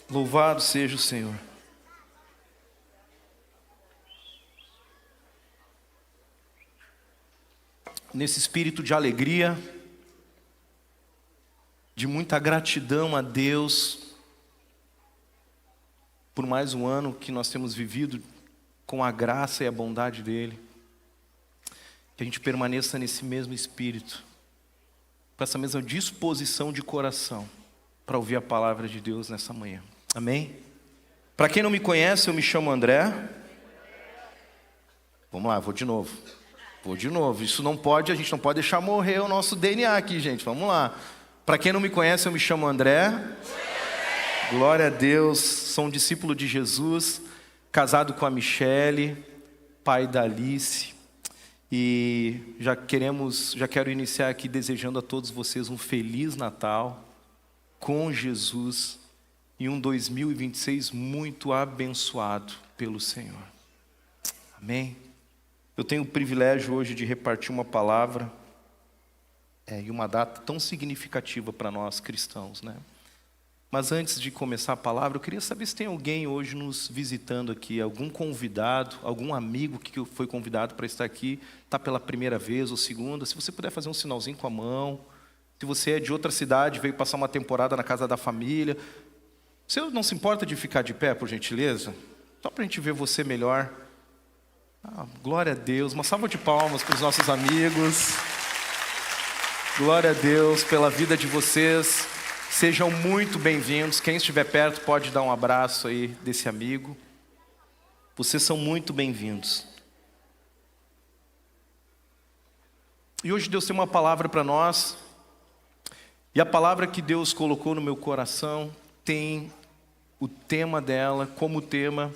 Louvado seja o Senhor. Nesse espírito de alegria, de muita gratidão a Deus por mais um ano que nós temos vivido com a graça e a bondade dEle, que a gente permaneça nesse mesmo espírito, com essa mesma disposição de coração para ouvir a palavra de Deus nessa manhã. Amém? Para quem não me conhece, eu me chamo André. Vamos lá, vou de novo. Isso não pode, a gente não pode deixar morrer o nosso DNA aqui, gente. Vamos lá. Para quem não me conhece, eu me chamo André. Glória a Deus. Sou um discípulo de Jesus, casado com a Michele, pai da Alice. E já quero iniciar aqui desejando a todos vocês um feliz Natal com Jesus e um 2026 muito abençoado pelo Senhor. Amém? Eu tenho o privilégio hoje de repartir uma palavra e uma data tão significativa para nós cristãos, né? Mas antes de começar a palavra, eu queria saber se tem alguém hoje nos visitando aqui, algum convidado, algum amigo que foi convidado para estar aqui, está pela primeira vez ou segunda. Se você puder fazer um sinalzinho com a mão. Se você é de outra cidade, veio passar uma temporada na casa da família. Você não se importa de ficar de pé, por gentileza? Só para a gente ver você melhor. Glória a Deus. Uma salva de palmas para os nossos amigos. Glória a Deus pela vida de vocês. Sejam muito bem-vindos. Quem estiver perto pode dar um abraço aí desse amigo. Vocês são muito bem-vindos. E hoje Deus tem uma palavra para nós. E a palavra que Deus colocou no meu coração tem o tema dela como tema: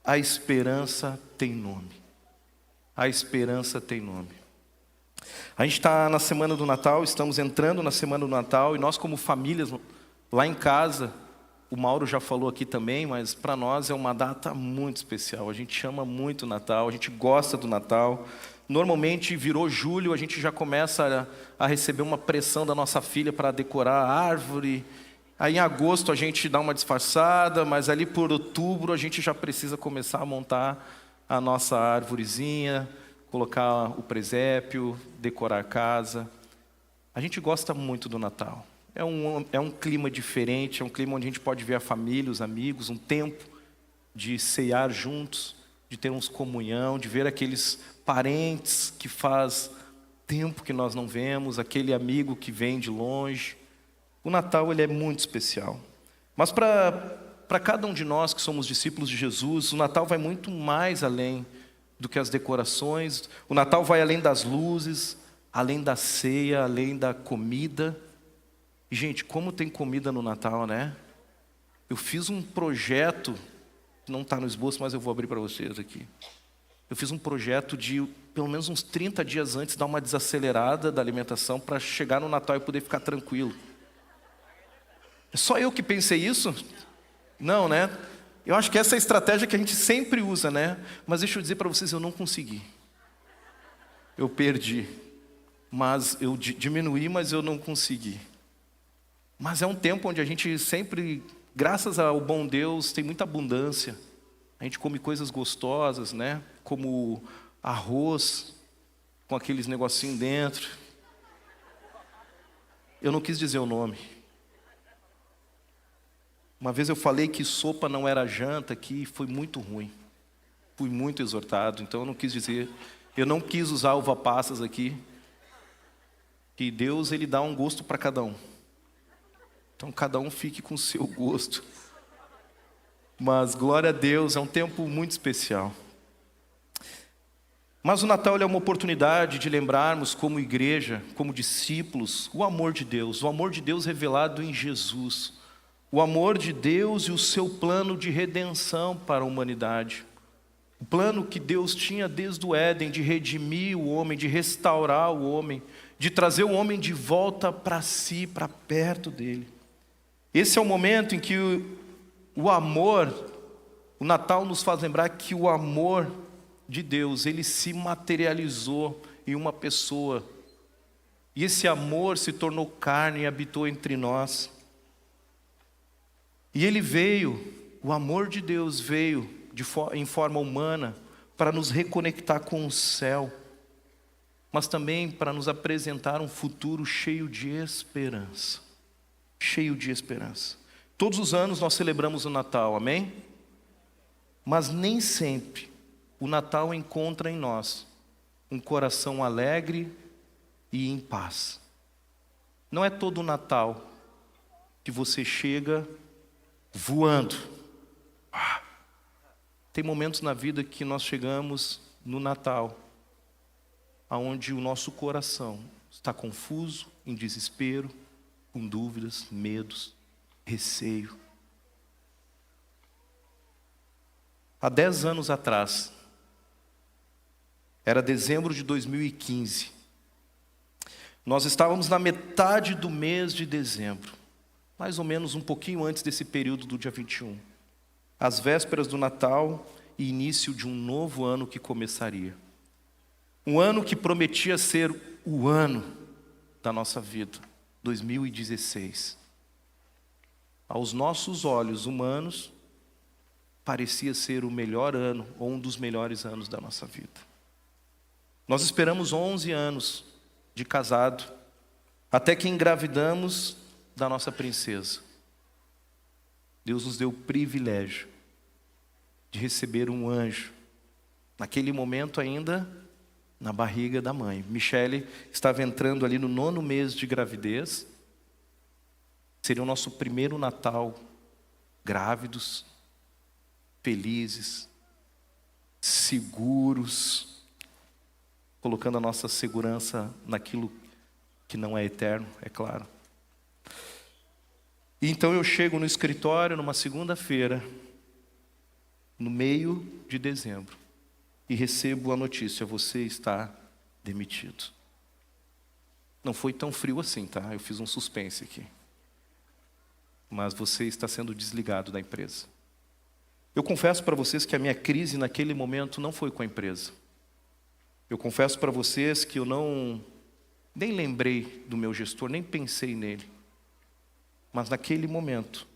a esperança tem nome. A esperança tem nome. A gente está na semana do Natal, estamos entrando na semana do Natal, e nós como famílias, lá em casa, o Mauro já falou aqui também, mas para nós é uma data muito especial. A gente ama muito o Natal, a gente gosta do Natal. Normalmente virou julho, a gente já começa a receber uma pressão da nossa filha para decorar a árvore. Aí em agosto a gente dá uma disfarçada, mas ali por outubro a gente já precisa começar a montar a nossa árvorezinha, colocar o presépio, decorar a casa. A gente gosta muito do Natal. É um clima diferente, é um clima onde a gente pode ver a família, os amigos, um tempo de ceiar juntos, de termos comunhão, de ver aqueles parentes que faz tempo que nós não vemos, aquele amigo que vem de longe. O Natal ele é muito especial. Mas para cada um de nós que somos discípulos de Jesus, o Natal vai muito mais além do que as decorações. O Natal vai além das luzes, além da ceia, além da comida. E, gente, como tem comida no Natal, né? Eu fiz um projeto, não está no esboço, mas eu vou abrir para vocês aqui. Eu fiz um projeto de, pelo menos uns 30 dias antes, dar uma desacelerada da alimentação para chegar no Natal e poder ficar tranquilo. É só eu que pensei isso? Não, né? Eu acho que essa é a estratégia que a gente sempre usa, né? Mas deixa eu dizer para vocês, eu não consegui. Eu perdi. Mas eu diminuí, mas eu não consegui. Mas é um tempo onde a gente sempre, graças ao bom Deus, tem muita abundância. A gente come coisas gostosas, né? Como arroz, com aqueles negocinhos dentro. Eu não quis dizer o nome. Uma vez eu falei que sopa não era janta aqui e foi muito ruim. Fui muito exortado, então eu não quis dizer. Eu não quis usar uva passas aqui. Que Deus ele dá um gosto para cada um. Então cada um fique com o seu gosto. Mas glória a Deus, é um tempo muito especial. Mas o Natal é uma oportunidade de lembrarmos como igreja, como discípulos, o amor de Deus revelado em Jesus. O amor de Deus e o seu plano de redenção para a humanidade. O plano que Deus tinha desde o Éden de redimir o homem, de restaurar o homem, de trazer o homem de volta para si, para perto dele. Esse é o momento em que o amor, o Natal nos faz lembrar que o amor de Deus, ele se materializou em uma pessoa. E esse amor se tornou carne e habitou entre nós. E ele veio, o amor de Deus veio em forma humana para nos reconectar com o céu, mas também para nos apresentar um futuro cheio de esperança. Cheio de esperança. Todos os anos nós celebramos o Natal, amém? Mas nem sempre o Natal encontra em nós um coração alegre e em paz. Não é todo o Natal que você chega voando. Tem momentos na vida que nós chegamos no Natal, onde o nosso coração está confuso, em desespero, com dúvidas, medos, receio. Há 10 anos atrás, era dezembro de 2015, nós estávamos na metade do mês de dezembro, mais ou menos um pouquinho antes desse período do dia 21, às vésperas do Natal e início de um novo ano que começaria. Um ano que prometia ser o ano da nossa vida, 2016. Aos nossos olhos humanos, parecia ser o melhor ano, ou um dos melhores anos da nossa vida. Nós esperamos 11 anos de casado, até que engravidamos da nossa princesa. Deus nos deu o privilégio de receber um anjo, naquele momento ainda na barriga da mãe. Michele estava entrando ali no 9º mês de gravidez. Seria o nosso primeiro Natal grávidos, felizes, seguros, colocando a nossa segurança naquilo que não é eterno, é claro. E então eu chego no escritório numa segunda-feira, no meio de dezembro, e recebo a notícia: você está demitido. Não foi tão frio assim, tá? Eu fiz um suspense aqui. Mas você está sendo desligado da empresa. Eu confesso para vocês que a minha crise naquele momento não foi com a empresa. Eu confesso para vocês que eu nem lembrei do meu gestor, nem pensei nele. Mas naquele momento,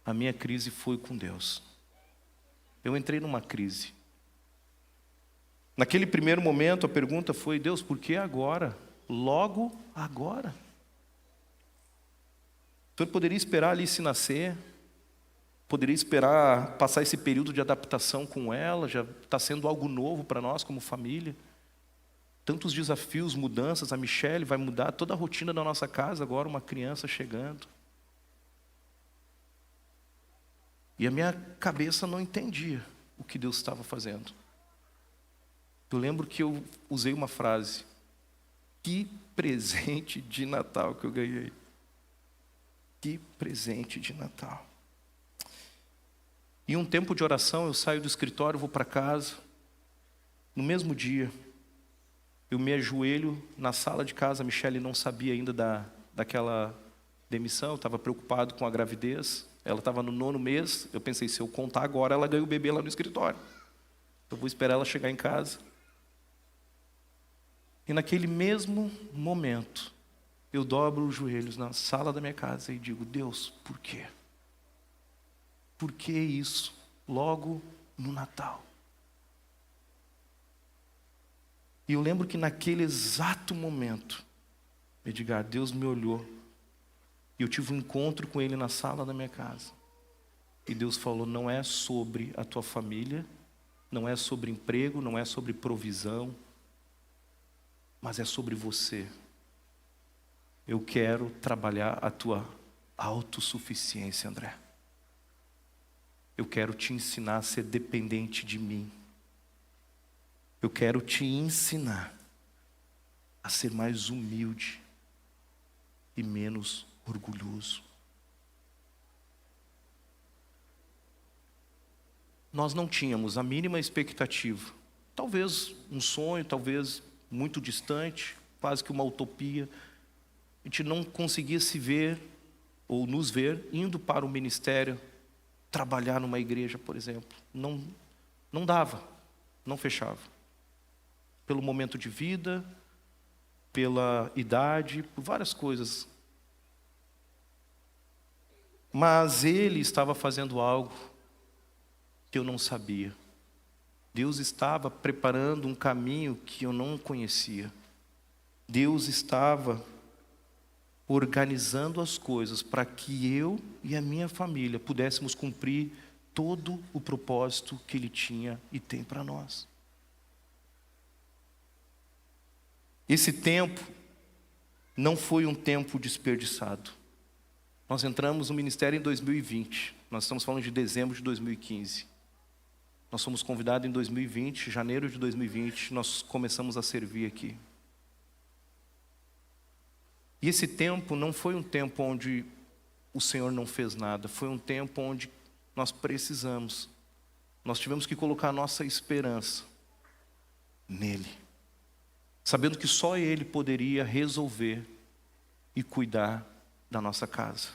a minha crise foi com Deus. Eu entrei numa crise. Naquele primeiro momento, a pergunta foi: Deus, por que agora? Logo agora? O Senhor poderia esperar ali se nascer, poderia esperar passar esse período de adaptação com ela, já está sendo algo novo para nós como família. Tantos desafios, mudanças, a Michele vai mudar toda a rotina da nossa casa agora, uma criança chegando. E a minha cabeça não entendia o que Deus estava fazendo. Eu lembro que eu usei uma frase: que presente de Natal que eu ganhei. Que presente de Natal. Em um tempo de oração, eu saio do escritório, vou para casa. No mesmo dia, eu me ajoelho na sala de casa. A Michele não sabia ainda daquela demissão, eu estava preocupado com a gravidez. Ela estava no 9º mês. Eu pensei, se eu contar agora, ela ganha o bebê lá no escritório. Eu vou esperar ela chegar em casa. E naquele mesmo momento, eu dobro os joelhos na sala da minha casa e digo: Deus, por quê? Por que isso logo no Natal? E eu lembro que naquele exato momento, Edgar, Deus me olhou e eu tive um encontro com Ele na sala da minha casa. E Deus falou: não é sobre a tua família, não é sobre emprego, não é sobre provisão, mas é sobre você. Eu quero trabalhar a tua autossuficiência, André. Eu quero te ensinar a ser dependente de mim. Eu quero te ensinar a ser mais humilde e menos orgulhoso. Nós não tínhamos a mínima expectativa. Talvez um sonho, talvez muito distante, quase que uma utopia. A gente não conseguia se ver, ou nos ver, indo para o ministério, trabalhar numa igreja, por exemplo. Não dava, não fechava. Pelo momento de vida, pela idade, por várias coisas. Mas Ele estava fazendo algo que eu não sabia. Deus estava preparando um caminho que eu não conhecia. Deus estava organizando as coisas para que eu e a minha família pudéssemos cumprir todo o propósito que Ele tinha e tem para nós. Esse tempo não foi um tempo desperdiçado. Nós entramos no ministério em 2020. Nós estamos falando de dezembro de 2015. Nós fomos convidados em 2020, janeiro de 2020, nós começamos a servir aqui. E esse tempo não foi um tempo onde o Senhor não fez nada, foi um tempo onde nós precisamos. Nós tivemos que colocar a nossa esperança nele, sabendo que só Ele poderia resolver e cuidar da nossa casa.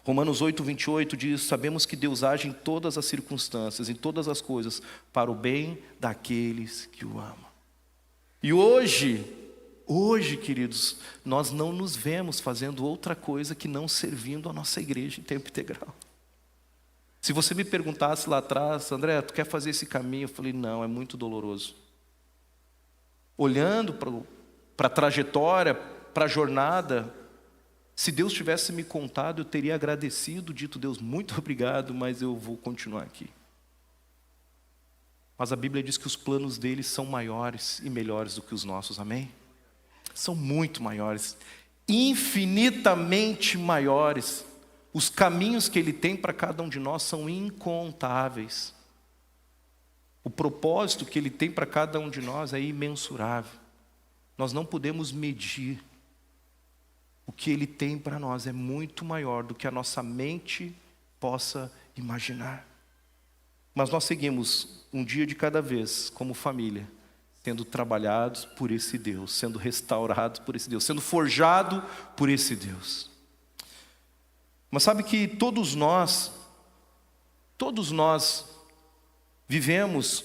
Romanos 8:28 diz: sabemos que Deus age em todas as circunstâncias, em todas as coisas, para o bem daqueles que o amam. E hoje, queridos, nós não nos vemos fazendo outra coisa que não servindo a nossa igreja em tempo integral. Se você me perguntasse lá atrás: André, tu quer fazer esse caminho? Eu falei: não, é muito doloroso. Olhando para a trajetória, para a jornada, se Deus tivesse me contado, eu teria agradecido, dito: Deus, muito obrigado, mas eu vou continuar aqui. Mas a Bíblia diz que os planos dele são maiores e melhores do que os nossos, amém? São muito maiores, infinitamente maiores. Os caminhos que Ele tem para cada um de nós são incontáveis. O propósito que Ele tem para cada um de nós é imensurável. Nós não podemos medir. O que Ele tem para nós é muito maior do que a nossa mente possa imaginar. Mas nós seguimos um dia de cada vez, como família, sendo trabalhados por esse Deus, sendo restaurados por esse Deus, sendo forjado por esse Deus. Mas sabe que todos nós vivemos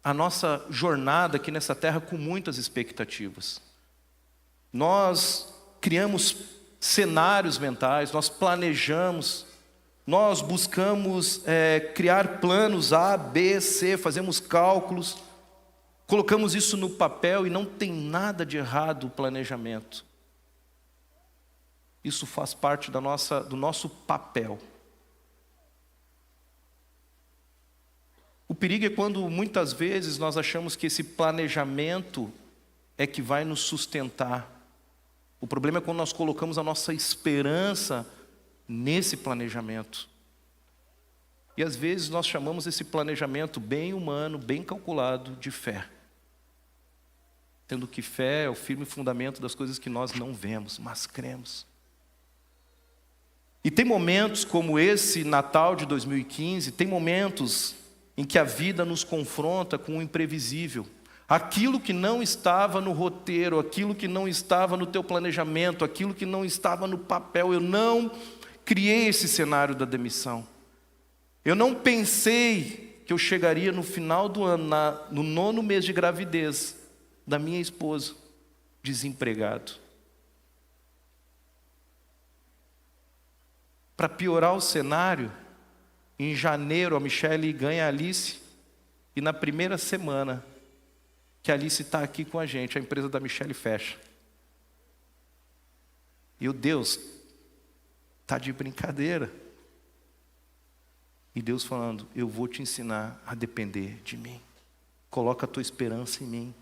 a nossa jornada aqui nessa terra com muitas expectativas. Nós criamos cenários mentais, nós planejamos, nós buscamos criar planos A, B, C, fazemos cálculos, colocamos isso no papel e não tem nada de errado o planejamento. Isso faz parte do nosso papel. O perigo é quando muitas vezes nós achamos que esse planejamento é que vai nos sustentar. O problema é quando nós colocamos a nossa esperança nesse planejamento. E às vezes nós chamamos esse planejamento bem humano, bem calculado, de fé. Tendo que fé é o firme fundamento das coisas que nós não vemos, mas cremos. E tem momentos como esse Natal de 2015, tem momentos em que a vida nos confronta com o imprevisível. Aquilo que não estava no roteiro, aquilo que não estava no teu planejamento, aquilo que não estava no papel. Eu não criei esse cenário da demissão. Eu não pensei que eu chegaria no final do ano, no 9º mês de gravidez da minha esposa, desempregado. Para piorar o cenário, em janeiro a Michele ganha a Alice, e na primeira semana que a Alice está aqui com a gente, a empresa da Michele fecha. E o Deus está de brincadeira. E Deus falando: eu vou te ensinar a depender de mim. Coloca a tua esperança em mim,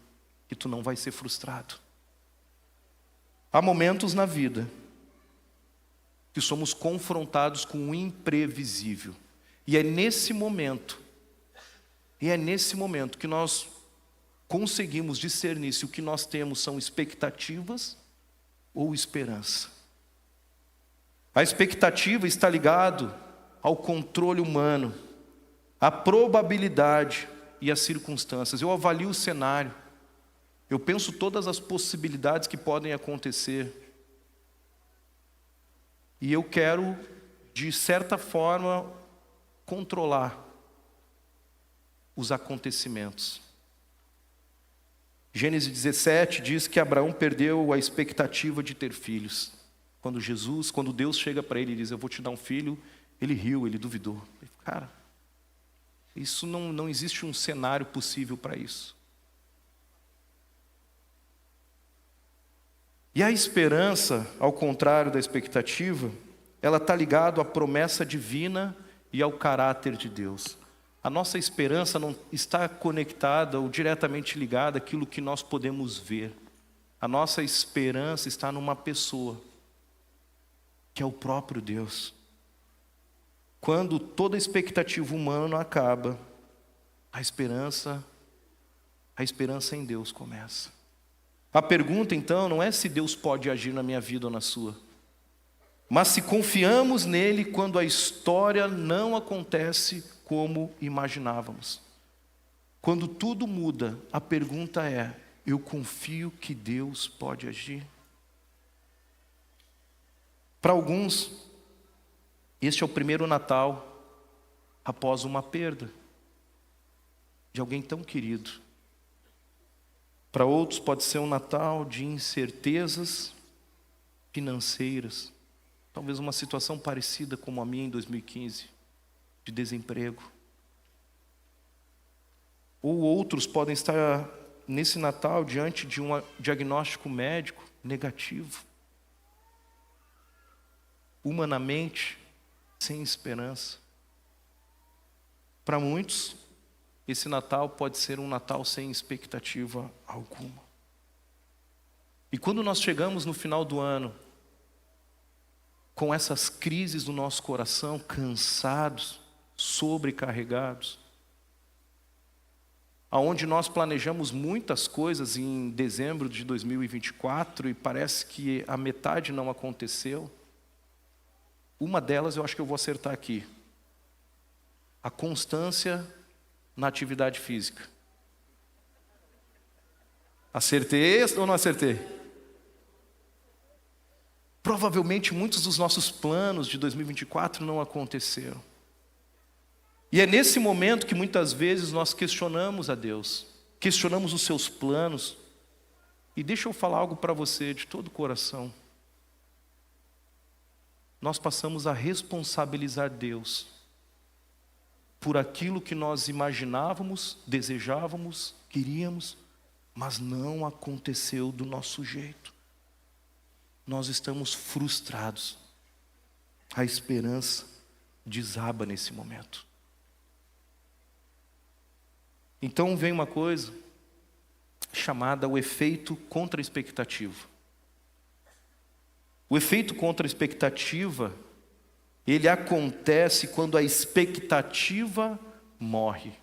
que tu não vai ser frustrado. Há momentos na vida que somos confrontados com o imprevisível. E é nesse momento que nós conseguimos discernir se o que nós temos são expectativas ou esperança. A expectativa está ligado ao controle humano, à probabilidade e às circunstâncias. Eu avalio o cenário, eu penso todas as possibilidades que podem acontecer. E eu quero, de certa forma, controlar os acontecimentos. Gênesis 17 diz que Abraão perdeu a expectativa de ter filhos. Quando Deus chega para ele e diz, eu vou te dar um filho, ele riu, ele duvidou. Cara, isso não existe um cenário possível para isso. E a esperança, ao contrário da expectativa, ela está ligada à promessa divina e ao caráter de Deus. A nossa esperança não está conectada ou diretamente ligada àquilo que nós podemos ver. A nossa esperança está numa pessoa, que é o próprio Deus. Quando toda expectativa humana acaba, a esperança em Deus começa. A pergunta então não é se Deus pode agir na minha vida ou na sua, mas se confiamos nele quando a história não acontece como imaginávamos. Quando tudo muda, a pergunta é, eu confio que Deus pode agir? Para alguns, este é o primeiro Natal após uma perda de alguém tão querido. Para outros pode ser um Natal de incertezas financeiras, talvez uma situação parecida como a minha em 2015, de desemprego. Ou outros podem estar nesse Natal diante de um diagnóstico médico negativo, humanamente sem esperança. Para muitos, esse Natal pode ser um Natal sem expectativa alguma. E quando nós chegamos no final do ano, com essas crises do nosso coração, cansados, sobrecarregados, aonde nós planejamos muitas coisas em dezembro de 2024 e parece que a metade não aconteceu, uma delas eu acho que eu vou acertar aqui. A constância na atividade física. Acertei ou não acertei? Provavelmente muitos dos nossos planos de 2024 não aconteceram. E é nesse momento que muitas vezes nós questionamos a Deus, questionamos os seus planos. E deixa eu falar algo para você de todo o coração. Nós passamos a responsabilizar Deus por aquilo que nós imaginávamos, desejávamos, queríamos, mas não aconteceu do nosso jeito. Nós estamos frustrados. A esperança desaba nesse momento. Então vem uma coisa chamada o efeito contra-expectativa. O efeito contra-expectativa, ele acontece quando a expectativa morre.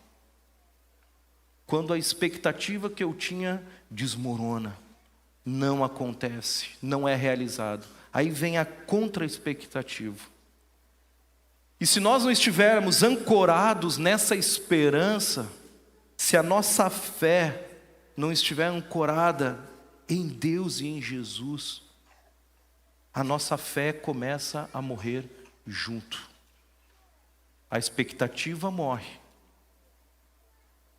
Quando a expectativa que eu tinha desmorona, não acontece, não é realizado. Aí vem a contra-expectativa. E se nós não estivermos ancorados nessa esperança, se a nossa fé não estiver ancorada em Deus e em Jesus, a nossa fé começa a morrer junto. A expectativa morre,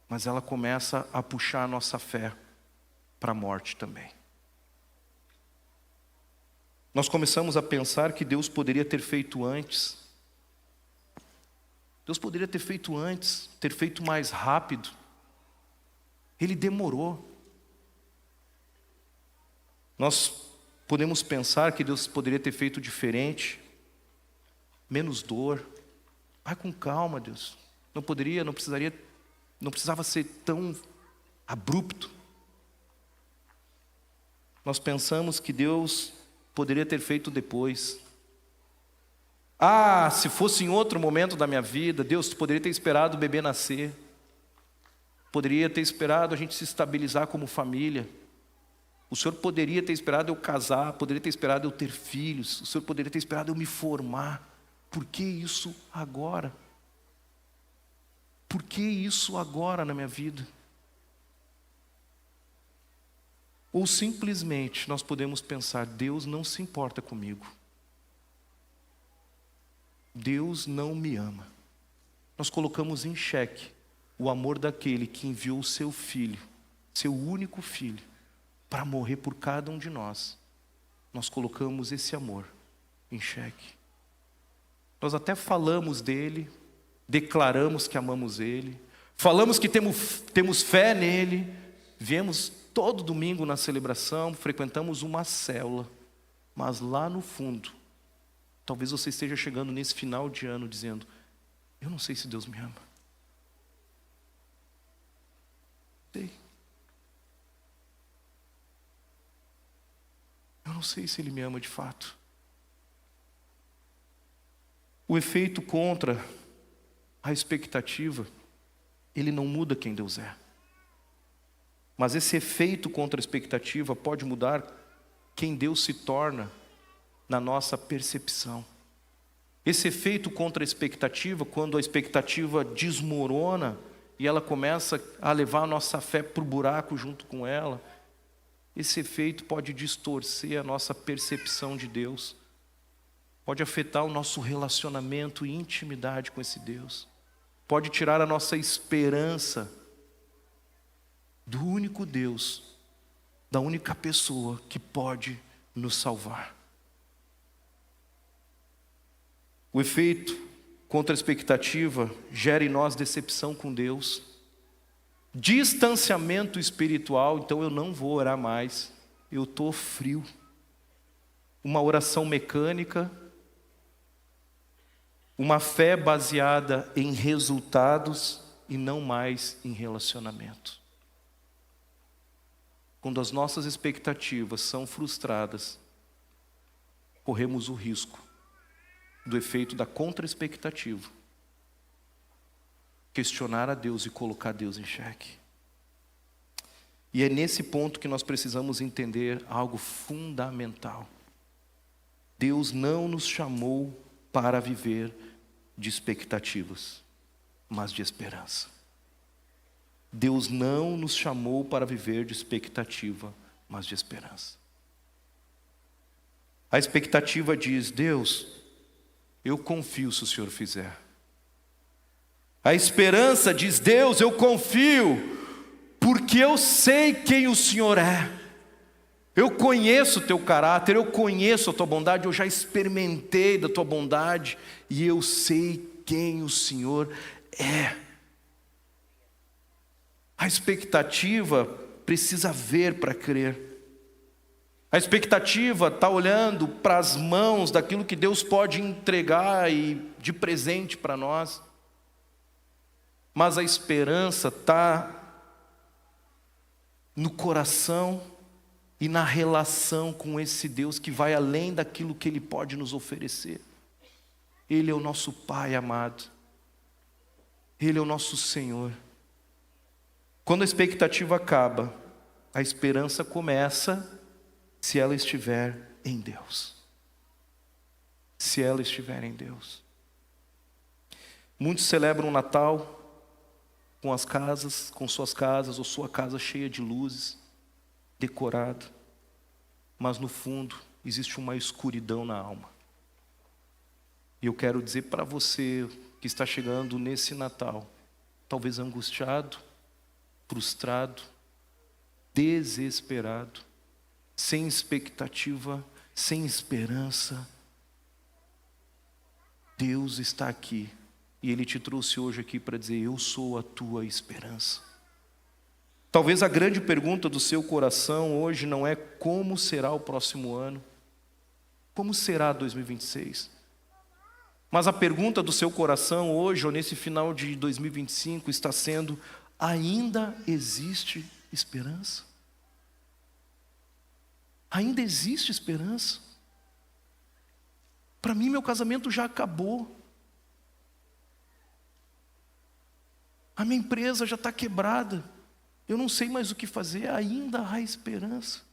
mas ela começa a puxar a nossa fé para a morte também. Nós começamos a pensar que Deus poderia ter feito antes. Deus poderia ter feito antes, ter feito mais rápido. Ele demorou. Nós podemos pensar que Deus poderia ter feito diferente, menos dor. Vai com calma, Deus. Não precisava ser tão abrupto. Nós pensamos que Deus poderia ter feito depois. Ah, se fosse em outro momento da minha vida, Deus poderia ter esperado o bebê nascer. Poderia ter esperado a gente se estabilizar como família. O Senhor poderia ter esperado eu casar, poderia ter esperado eu ter filhos, o Senhor poderia ter esperado eu me formar. Por que isso agora? Por que isso agora na minha vida? Ou simplesmente nós podemos pensar, Deus não se importa comigo. Deus não me ama. Nós colocamos em xeque o amor daquele que enviou o seu filho, seu único filho, para morrer por cada um de nós. nós colocamos esse amor em xeque. Nós até falamos dele, declaramos que amamos ele, falamos que temos fé nele, viemos todo domingo na celebração, frequentamos uma célula, mas lá no fundo, talvez você esteja chegando nesse final de ano dizendo: eu não sei se Deus me ama. Sei. Eu não sei se Ele me ama de fato. O efeito contra a expectativa, ele não muda quem Deus é. Mas esse efeito contra a expectativa pode mudar quem Deus se torna na nossa percepção. Esse efeito contra a expectativa, quando a expectativa desmorona e ela começa a levar a nossa fé para o buraco junto com ela, esse efeito pode distorcer a nossa percepção de Deus, pode afetar o nosso relacionamento e intimidade com esse Deus, pode tirar a nossa esperança do único Deus, da única pessoa que pode nos salvar. O efeito contra a expectativa gera em nós decepção com Deus, distanciamento espiritual. Então eu não vou orar mais, eu estou frio. Uma oração mecânica, uma fé baseada em resultados e não mais em relacionamento. Quando as nossas expectativas são frustradas, corremos o risco do efeito da contra-expectativa, questionar a Deus e colocar Deus em xeque. E é nesse ponto que nós precisamos entender algo fundamental. Deus não nos chamou para viver de expectativas, mas de esperança. Deus não nos chamou para viver de expectativa, mas de esperança. A expectativa diz: Deus, eu confio se o Senhor fizer. A esperança diz: Deus, eu confio, porque eu sei quem o Senhor é. Eu conheço o teu caráter, eu conheço a tua bondade, eu já experimentei da tua bondade e eu sei quem o Senhor é. A expectativa precisa ver para crer. A expectativa está olhando para as mãos daquilo que Deus pode entregar e de presente para nós. Mas a esperança está no coração e na relação com esse Deus que vai além daquilo que Ele pode nos oferecer. Ele é o nosso Pai amado. Ele é o nosso Senhor. Quando a expectativa acaba, a esperança começa se ela estiver em Deus. Se ela estiver em Deus. Muitos celebram o Natal com as casas, com suas casas, ou sua casa cheia de luzes, decorada. Mas no fundo, existe uma escuridão na alma. E eu quero dizer para você que está chegando nesse Natal, talvez angustiado, frustrado, desesperado, sem expectativa, sem esperança. Deus está aqui e Ele te trouxe hoje aqui para dizer: eu sou a tua esperança. Talvez a grande pergunta do seu coração hoje não é como será o próximo ano, como será 2026. Mas a pergunta do seu coração hoje, ou nesse final de 2025, está sendo: ainda existe esperança? Ainda existe esperança? Para mim, meu casamento já acabou. A minha empresa já está quebrada. Eu não sei mais o que fazer. Ainda há esperança.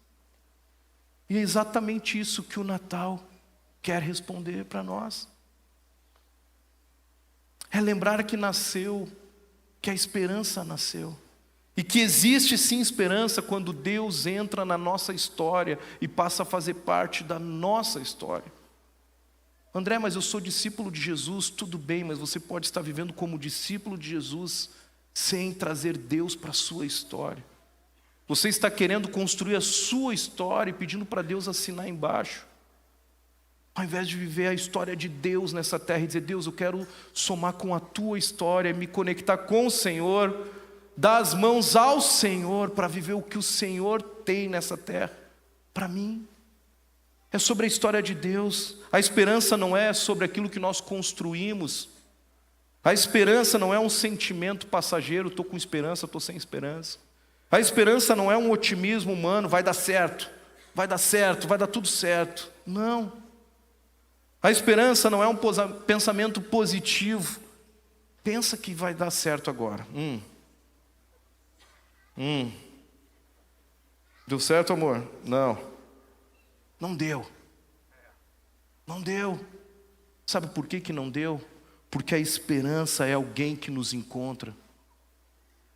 E é exatamente isso que o Natal quer responder para nós. É lembrar que nasceu, que a esperança nasceu. E que existe sim esperança quando Deus entra na nossa história e passa a fazer parte da nossa história. André, mas eu sou discípulo de Jesus. Tudo bem, mas você pode estar vivendo como discípulo de Jesus sem trazer Deus para a sua história. Você está querendo construir a sua história e pedindo para Deus assinar embaixo. Ao invés de viver a história de Deus nessa terra e dizer: Deus, eu quero somar com a tua história, me conectar com o Senhor, dar as mãos ao Senhor para viver o que o Senhor tem nessa terra. Para mim, é sobre a história de Deus. A esperança não é sobre aquilo que nós construímos. A esperança não é um sentimento passageiro, estou com esperança, estou sem esperança. A esperança não é um otimismo humano, vai dar certo, vai dar certo, vai dar tudo certo. Não. A esperança não é um pensamento positivo. Pensa que vai dar certo agora. Deu certo, amor? Não. Não deu. Não deu. Sabe por que que não deu? Porque a esperança é alguém que nos encontra.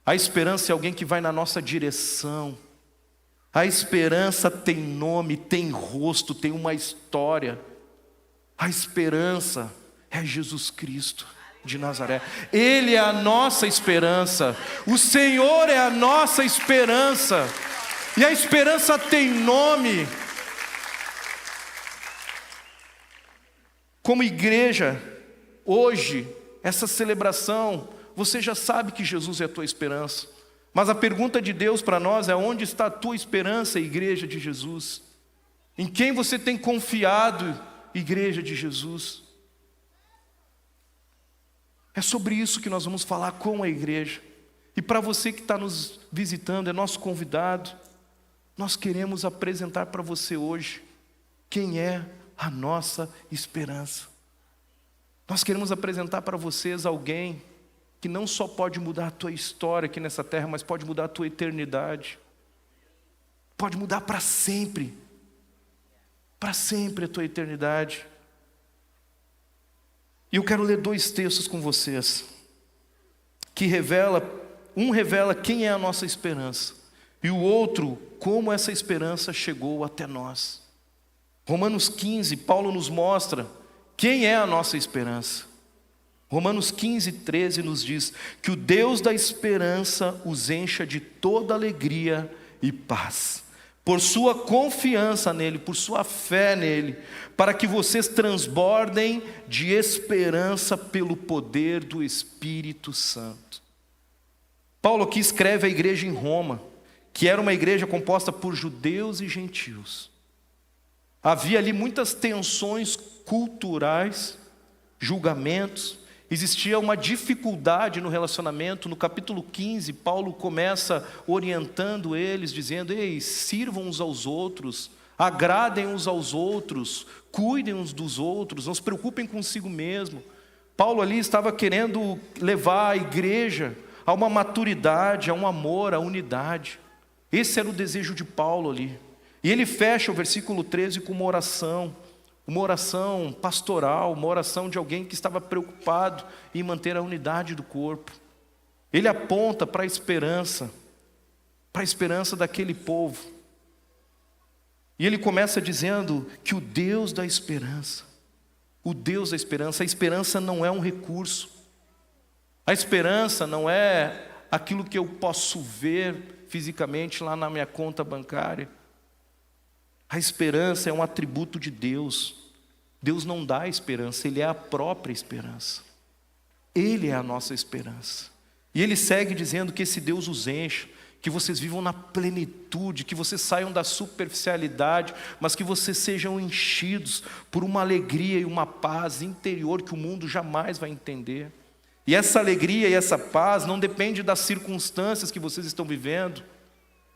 A esperança é alguém que vai na nossa direção. A esperança tem nome, tem rosto, tem uma história. A esperança é Jesus Cristo de Nazaré. Ele é a nossa esperança. O Senhor é a nossa esperança. E a esperança tem nome. Como igreja, hoje, essa celebração, você já sabe que Jesus é a tua esperança. Mas a pergunta de Deus para nós é: onde está a tua esperança, igreja de Jesus? Em quem você tem confiado, igreja de Jesus? É sobre isso que nós vamos falar com a igreja. E para você que está nos visitando, é nosso convidado, nós queremos apresentar para você hoje quem é a nossa esperança. Nós queremos apresentar para vocês alguém que não só pode mudar a tua história aqui nessa terra, mas pode mudar a tua eternidade. Pode mudar para sempre. Para sempre a tua eternidade. E eu quero ler 2 textos com vocês, que um revela quem é a nossa esperança, e o outro, como essa esperança chegou até nós. Romanos 15, Paulo nos mostra quem é a nossa esperança. Romanos 15, 13 nos diz que o Deus da esperança os encha de toda alegria e paz, por sua confiança nele, por sua fé nele, para que vocês transbordem de esperança pelo poder do Espírito Santo. Paulo aqui escreve à igreja em Roma, que era uma igreja composta por judeus e gentios. Havia ali muitas tensões culturais, julgamentos, existia uma dificuldade no relacionamento. No capítulo 15, Paulo começa orientando eles, dizendo: ei, sirvam uns aos outros, agradem uns aos outros, cuidem uns dos outros, não se preocupem consigo mesmo. Paulo ali estava querendo levar a igreja a uma maturidade, a um amor, a unidade. Esse era o desejo de Paulo ali. E ele fecha o versículo 13 com uma oração pastoral, uma oração de alguém que estava preocupado em manter a unidade do corpo. Ele aponta para a esperança daquele povo. E ele começa dizendo que o Deus da esperança, a esperança não é um recurso, a esperança não é aquilo que eu posso ver fisicamente lá na minha conta bancária. A esperança é um atributo de Deus. Deus não dá a esperança, Ele é a própria esperança. Ele é a nossa esperança. E Ele segue dizendo que esse Deus os enche, que vocês vivam na plenitude, que vocês saiam da superficialidade, mas que vocês sejam enchidos por uma alegria e uma paz interior que o mundo jamais vai entender. E essa alegria e essa paz não depende das circunstâncias que vocês estão vivendo,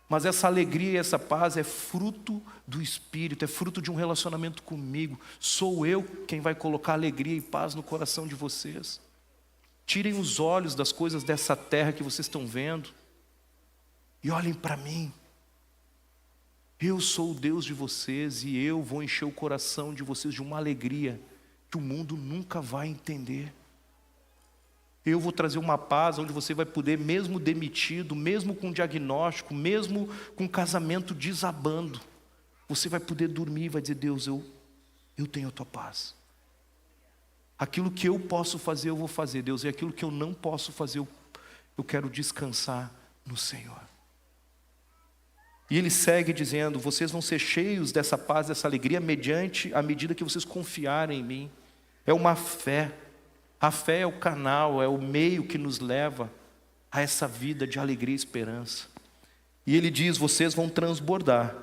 mas essa alegria e essa paz é fruto do Espírito, é fruto de um relacionamento comigo. Sou eu quem vai colocar alegria e paz no coração de vocês. Tirem os olhos das coisas dessa terra que vocês estão vendo e olhem para mim. Eu sou o Deus de vocês e eu vou encher o coração de vocês de uma alegria que o mundo nunca vai entender. Eu vou trazer uma paz onde você vai poder, mesmo demitido, mesmo com diagnóstico, mesmo com casamento desabando, você vai poder dormir e vai dizer: Deus, eu tenho a tua paz. Aquilo que eu posso fazer, eu vou fazer, Deus, e aquilo que eu não posso fazer, eu quero descansar no Senhor. E ele segue dizendo: vocês vão ser cheios dessa paz, dessa alegria, mediante a medida que vocês confiarem em mim. É uma fé. A fé é o canal, é o meio que nos leva a essa vida de alegria e esperança. E ele diz: vocês vão transbordar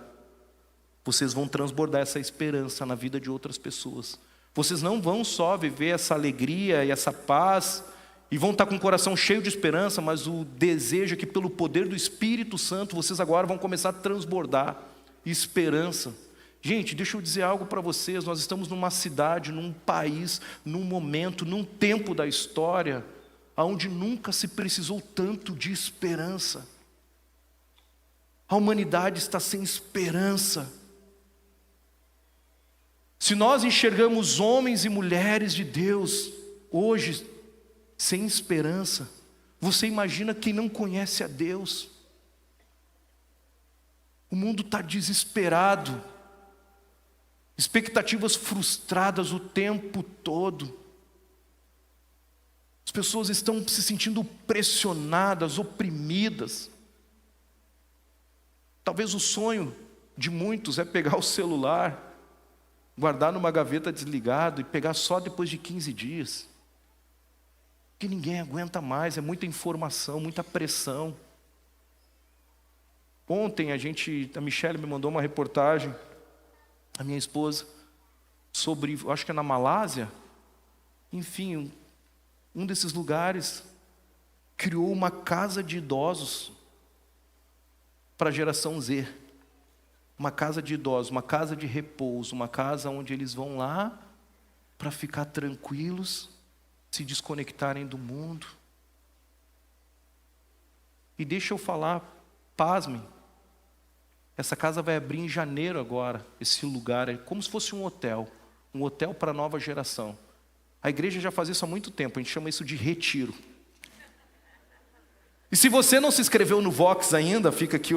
essa esperança na vida de outras pessoas. Vocês não vão só viver essa alegria e essa paz, e vão estar com o coração cheio de esperança, mas o desejo é que pelo poder do Espírito Santo, vocês agora vão começar a transbordar esperança. Gente, deixa eu dizer algo para vocês, nós estamos numa cidade, num país, num momento, num tempo da história, onde nunca se precisou tanto de esperança. A humanidade está sem esperança. Se nós enxergamos homens e mulheres de Deus hoje sem esperança, você imagina quem não conhece a Deus. O mundo está desesperado, expectativas frustradas o tempo todo. As pessoas estão se sentindo pressionadas, oprimidas. Talvez o sonho de muitos é pegar o celular, guardar numa gaveta desligado e pegar só depois de 15 dias. Porque ninguém aguenta mais, é muita informação, muita pressão. Ontem a Michelle me mandou uma reportagem, a minha esposa, sobre, acho que é na Malásia, enfim, um desses lugares criou uma casa de idosos para a geração Z. Uma casa de idosos, uma casa de repouso, uma casa onde eles vão lá para ficar tranquilos, se desconectarem do mundo. E deixa eu falar, pasmem, essa casa vai abrir em janeiro agora, esse lugar, é como se fosse um hotel para a nova geração. A igreja já faz isso há muito tempo, a gente chama isso de retiro. E se você não se inscreveu no Vox ainda, fica aqui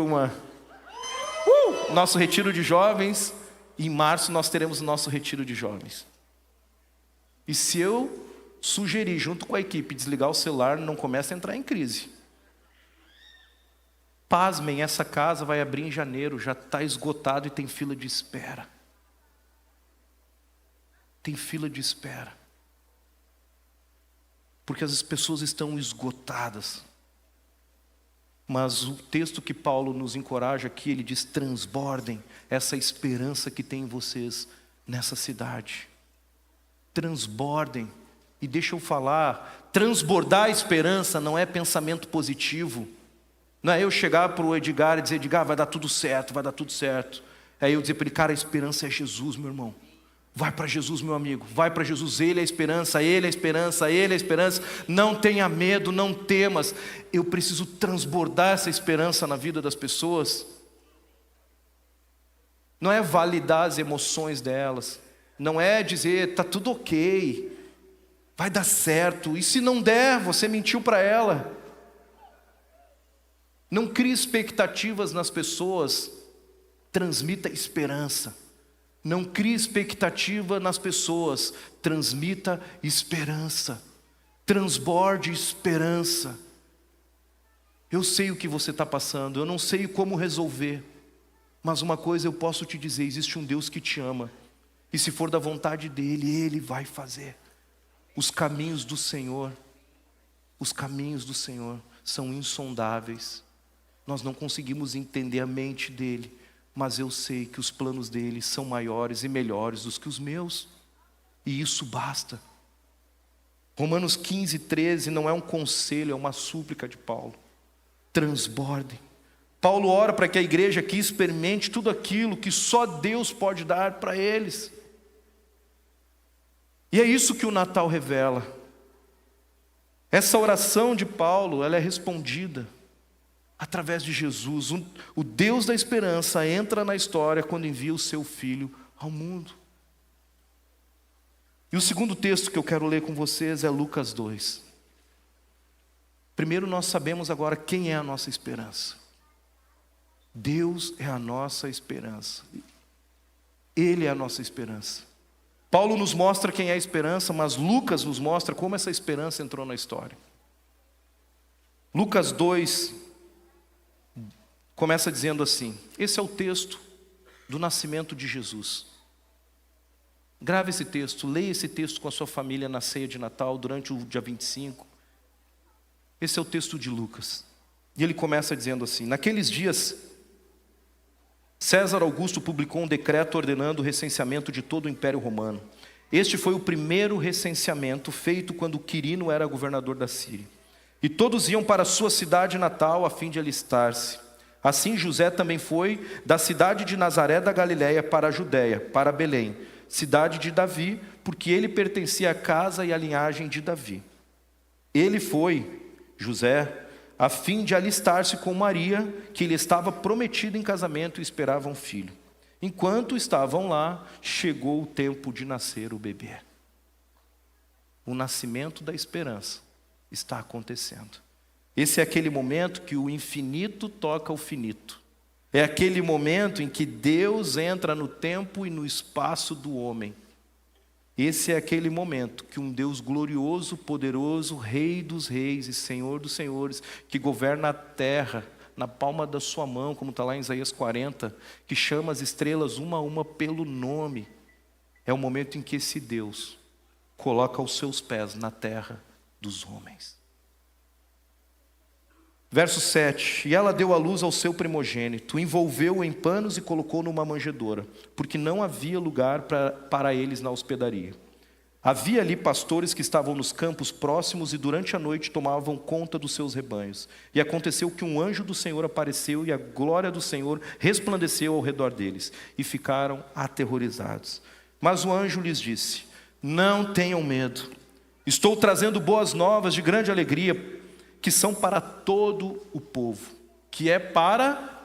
nosso retiro de jovens. Em março nós teremos o nosso retiro de jovens. E se eu sugerir, junto com a equipe, desligar o celular, não começa a entrar em crise. Pasmem, essa casa vai abrir em janeiro, já está esgotado e tem fila de espera. Tem fila de espera. Porque as pessoas estão esgotadas. Mas o texto que Paulo nos encoraja aqui, ele diz: transbordem essa esperança que tem em vocês nessa cidade. Transbordem. E deixa eu falar, transbordar a esperança não é pensamento positivo. Não é eu chegar para o Edgar e dizer: Edgar, vai dar tudo certo, vai dar tudo certo. É eu dizer para ele: cara, a esperança é Jesus, meu irmão. Vai para Jesus, meu amigo, vai para Jesus, Ele é a esperança, Ele é a esperança, Ele é a esperança. Não tenha medo, não temas. Eu preciso transbordar essa esperança na vida das pessoas. Não é validar as emoções delas, não é dizer: está tudo ok, vai dar certo, e se não der, você mentiu para ela. Não crie expectativas nas pessoas, transmita esperança. Não crie expectativa nas pessoas, transmita esperança. Transborde esperança. Eu sei o que você está passando, eu não sei como resolver, mas uma coisa eu posso te dizer: existe um Deus que te ama, e se for da vontade dEle, Ele vai fazer. Os caminhos do Senhor são insondáveis. Nós não conseguimos entender a mente dEle, mas eu sei que os planos dele são maiores e melhores do que os meus, e isso basta. Romanos 15:13 não é um conselho, é uma súplica de Paulo. Transbordem. Paulo ora para que a igreja aqui experimente tudo aquilo que só Deus pode dar para eles. E é isso que o Natal revela. Essa oração de Paulo, ela é respondida através de Jesus. O Deus da esperança entra na história quando envia o seu Filho ao mundo. E o segundo texto que eu quero ler com vocês é Lucas 2. Primeiro, nós sabemos agora quem é a nossa esperança. Deus é a nossa esperança. Ele é a nossa esperança. Paulo nos mostra quem é a esperança, mas Lucas nos mostra como essa esperança entrou na história. Lucas 2, começa dizendo assim, esse é o texto do nascimento de Jesus. Grave esse texto, leia esse texto com a sua família na ceia de Natal, durante o dia 25. Esse é o texto de Lucas. E ele começa dizendo assim, naqueles dias, César Augusto publicou um decreto ordenando o recenseamento de todo o Império Romano. Este foi o primeiro recenseamento feito quando Quirino era governador da Síria. E todos iam para a sua cidade natal a fim de alistar-se. Assim José também foi da cidade de Nazaré da Galiléia para a Judéia, para Belém, cidade de Davi, porque ele pertencia à casa e à linhagem de Davi. Ele foi, José, a fim de alistar-se com Maria, que lhe estava prometida em casamento e esperava um filho. Enquanto estavam lá, chegou o tempo de nascer o bebê. O nascimento da esperança está acontecendo. Esse é aquele momento que o infinito toca o finito. É aquele momento em que Deus entra no tempo e no espaço do homem. Esse é aquele momento que um Deus glorioso, poderoso, Rei dos reis e Senhor dos senhores, que governa a terra na palma da sua mão, como está lá em Isaías 40, que chama as estrelas uma a uma pelo nome. É o momento em que esse Deus coloca os seus pés na terra dos homens. Verso 7, e ela deu à luz ao seu primogênito, envolveu-o em panos e colocou numa manjedoura, porque não havia lugar para eles na hospedaria. Havia ali pastores que estavam nos campos próximos e durante a noite tomavam conta dos seus rebanhos. E aconteceu que um anjo do Senhor apareceu e a glória do Senhor resplandeceu ao redor deles, e ficaram aterrorizados. Mas o anjo lhes disse, não tenham medo, estou trazendo boas novas de grande alegria, que são para todo o povo, que é para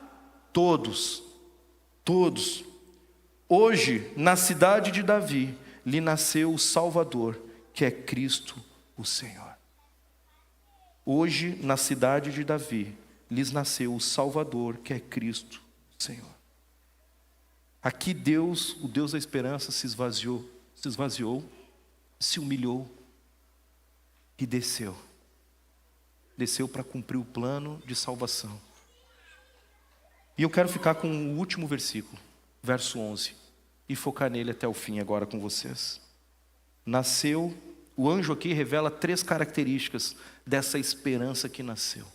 todos. Hoje, na cidade de Davi, lhe nasceu o Salvador, que é Cristo o Senhor. Hoje, na cidade de Davi, lhes nasceu o Salvador, que é Cristo o Senhor. Aqui Deus, o Deus da esperança, se esvaziou, se humilhou e desceu. Desceu para cumprir o plano de salvação. E eu quero ficar com o último versículo, verso 11, e focar nele até o fim agora com vocês. Nasceu, o anjo aqui revela 3 características dessa esperança que nasceu.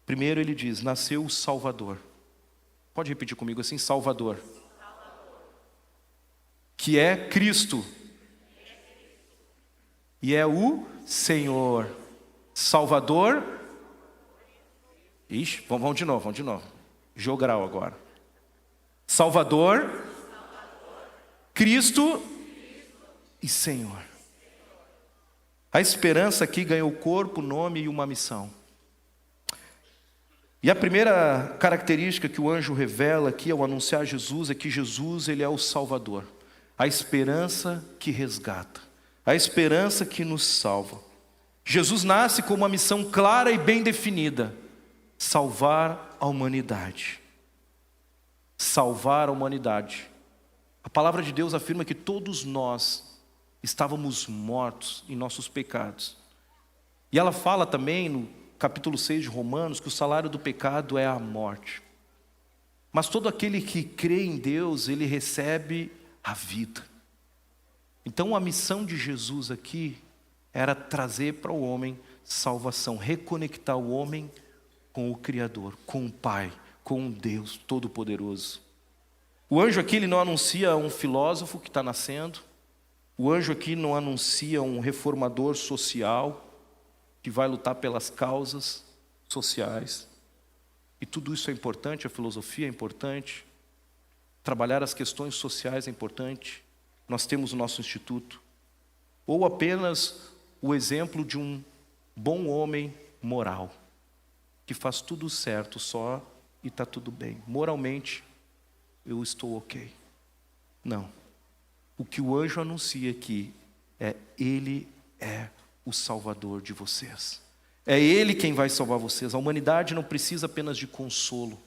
Primeiro ele diz, nasceu o Salvador. Pode repetir comigo assim, Salvador. Que é Cristo. E é o Senhor. Salvador. Ixi, vamos de novo. Jogral agora. Salvador, Cristo e Senhor. A esperança aqui ganhou corpo, nome e uma missão. E a primeira característica que o anjo revela aqui ao anunciar Jesus é que Jesus, ele é o Salvador. A esperança que resgata. A esperança que nos salva. Jesus nasce com uma missão clara e bem definida: salvar a humanidade. Salvar a humanidade. A palavra de Deus afirma que todos nós estávamos mortos em nossos pecados. E ela fala também no capítulo 6 de Romanos que o salário do pecado é a morte. Mas todo aquele que crê em Deus, ele recebe a vida. Então a missão de Jesus aqui era trazer para o homem salvação, reconectar o homem com o Criador, com o Pai, com um Deus Todo-Poderoso. O anjo aqui ele não anuncia um filósofo que está nascendo, o anjo aqui não anuncia um reformador social que vai lutar pelas causas sociais. E tudo isso é importante, a filosofia é importante, trabalhar as questões sociais é importante, nós temos o nosso instituto. Ou apenas o exemplo de um bom homem moral, que faz tudo certo só e está tudo bem. Moralmente, eu estou ok. Não. O que o anjo anuncia aqui é: Ele é o Salvador de vocês. É Ele quem vai salvar vocês. A humanidade não precisa apenas de consolo,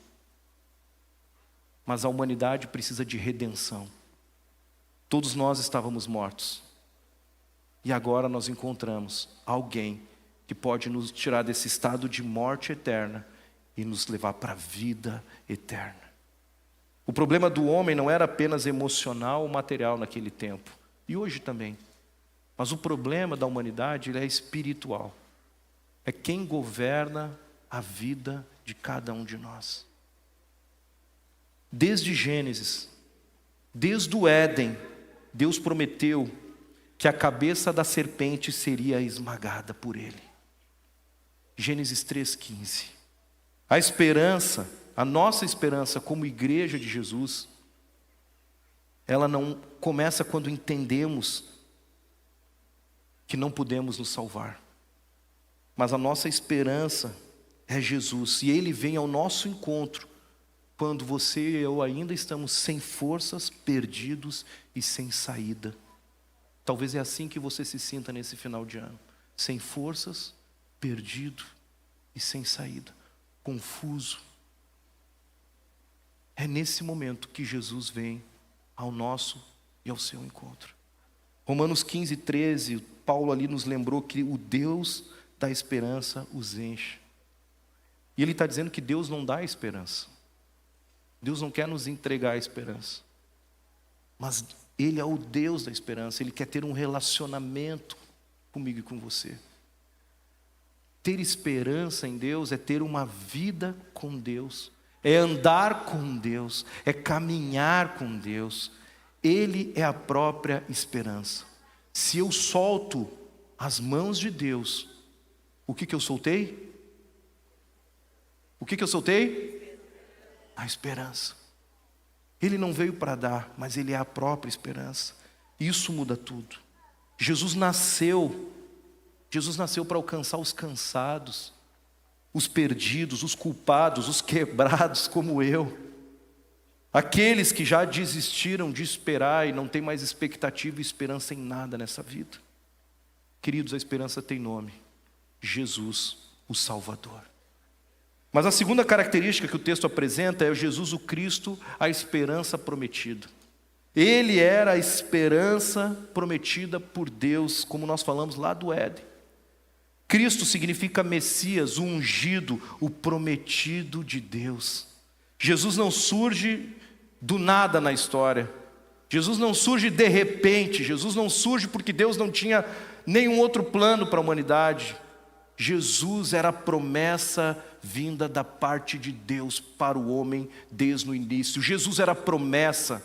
mas a humanidade precisa de redenção. Todos nós estávamos mortos. E agora nós encontramos alguém que pode nos tirar desse estado de morte eterna e nos levar para a vida eterna. O problema do homem não era apenas emocional ou material naquele tempo, e hoje também. Mas o problema da humanidade ele é espiritual. É quem governa a vida de cada um de nós. Desde Gênesis, desde o Éden, Deus prometeu que a cabeça da serpente seria esmagada por ele. Gênesis 3,15. A esperança, a nossa esperança como igreja de Jesus, ela não começa quando entendemos que não podemos nos salvar. Mas a nossa esperança é Jesus, e Ele vem ao nosso encontro quando você e eu ainda estamos sem forças, perdidos e sem saída. Talvez é assim que você se sinta nesse final de ano, sem forças, perdido e sem saída, confuso. É nesse momento que Jesus vem ao nosso e ao seu encontro. Romanos 15:13, Paulo ali nos lembrou que o Deus da esperança os enche. E ele está dizendo que Deus não dá esperança. Deus não quer nos entregar a esperança. Mas Ele é o Deus da esperança. Ele quer ter um relacionamento comigo e com você. Ter esperança em Deus é ter uma vida com Deus. É andar com Deus. É caminhar com Deus. Ele é a própria esperança. Se eu solto as mãos de Deus, o que eu soltei? O que eu soltei? A esperança. Ele não veio para dar, mas Ele é a própria esperança. Isso muda tudo. Jesus nasceu para alcançar os cansados, os perdidos, os culpados, os quebrados como eu. Aqueles que já desistiram de esperar e não têm mais expectativa e esperança em nada nessa vida. Queridos, a esperança tem nome: Jesus, o Salvador. Mas a segunda característica que o texto apresenta é o Jesus o Cristo, a esperança prometida. Ele era a esperança prometida por Deus, como nós falamos lá do Éden. Cristo significa Messias, o ungido, o prometido de Deus. Jesus não surge do nada na história. Jesus não surge de repente. Jesus não surge porque Deus não tinha nenhum outro plano para a humanidade. Jesus era a promessa vinda da parte de Deus para o homem desde o início. Jesus era a promessa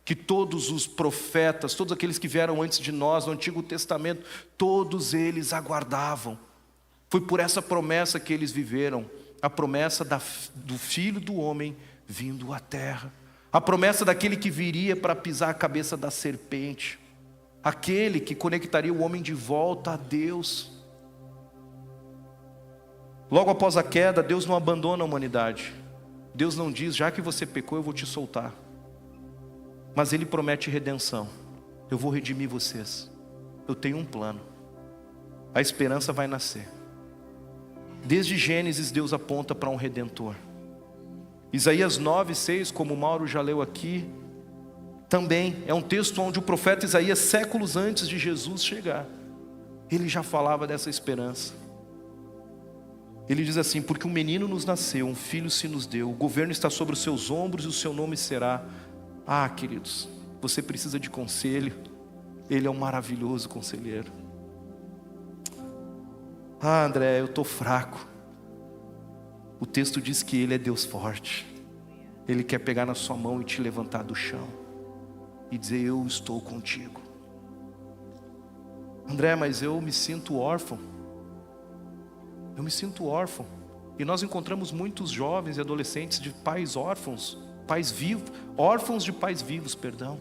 que todos os profetas, todos aqueles que vieram antes de nós no Antigo Testamento, todos eles aguardavam. Foi por essa promessa que eles viveram, a promessa do Filho do Homem vindo à terra, a promessa daquele que viria para pisar a cabeça da serpente, aquele que conectaria o homem de volta a Deus. Logo após a queda, Deus não abandona a humanidade. Deus não diz: já que você pecou, eu vou te soltar. Mas Ele promete redenção. Eu vou redimir vocês. Eu tenho um plano. A esperança vai nascer. Desde Gênesis, Deus aponta para um Redentor. Isaías 9:6, como o Mauro já leu aqui, também é um texto onde o profeta Isaías, séculos antes de Jesus chegar, ele já falava dessa esperança. Ele diz assim: porque um menino nos nasceu, um filho se nos deu, o governo está sobre os seus ombros e o seu nome será... Ah, queridos, você precisa de conselho. Ele é um maravilhoso conselheiro. Ah, André, eu estou fraco. O texto diz que Ele é Deus forte. Ele quer pegar na sua mão e te levantar do chão e dizer: eu estou contigo. André, mas eu me sinto órfão. Eu me sinto órfão. E nós encontramos muitos jovens e adolescentes de pais órfãos, pais vivos, órfãos de pais vivos, perdão.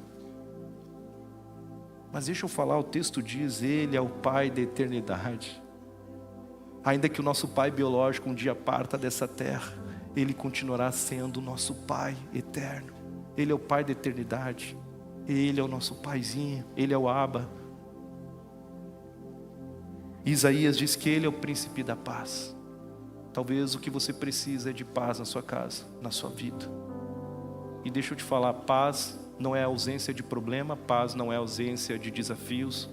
Mas deixa eu falar, o texto diz: Ele é o Pai da eternidade. Ainda que o nosso pai biológico um dia parta dessa terra, Ele continuará sendo o nosso Pai eterno. Ele é o Pai da eternidade. Ele é o nosso paizinho. Ele é o Abba. Isaías diz que Ele é o príncipe da paz. Talvez o que você precisa é de paz na sua casa, na sua vida. E deixa eu te falar, paz não é ausência de problema, paz não é ausência de desafios.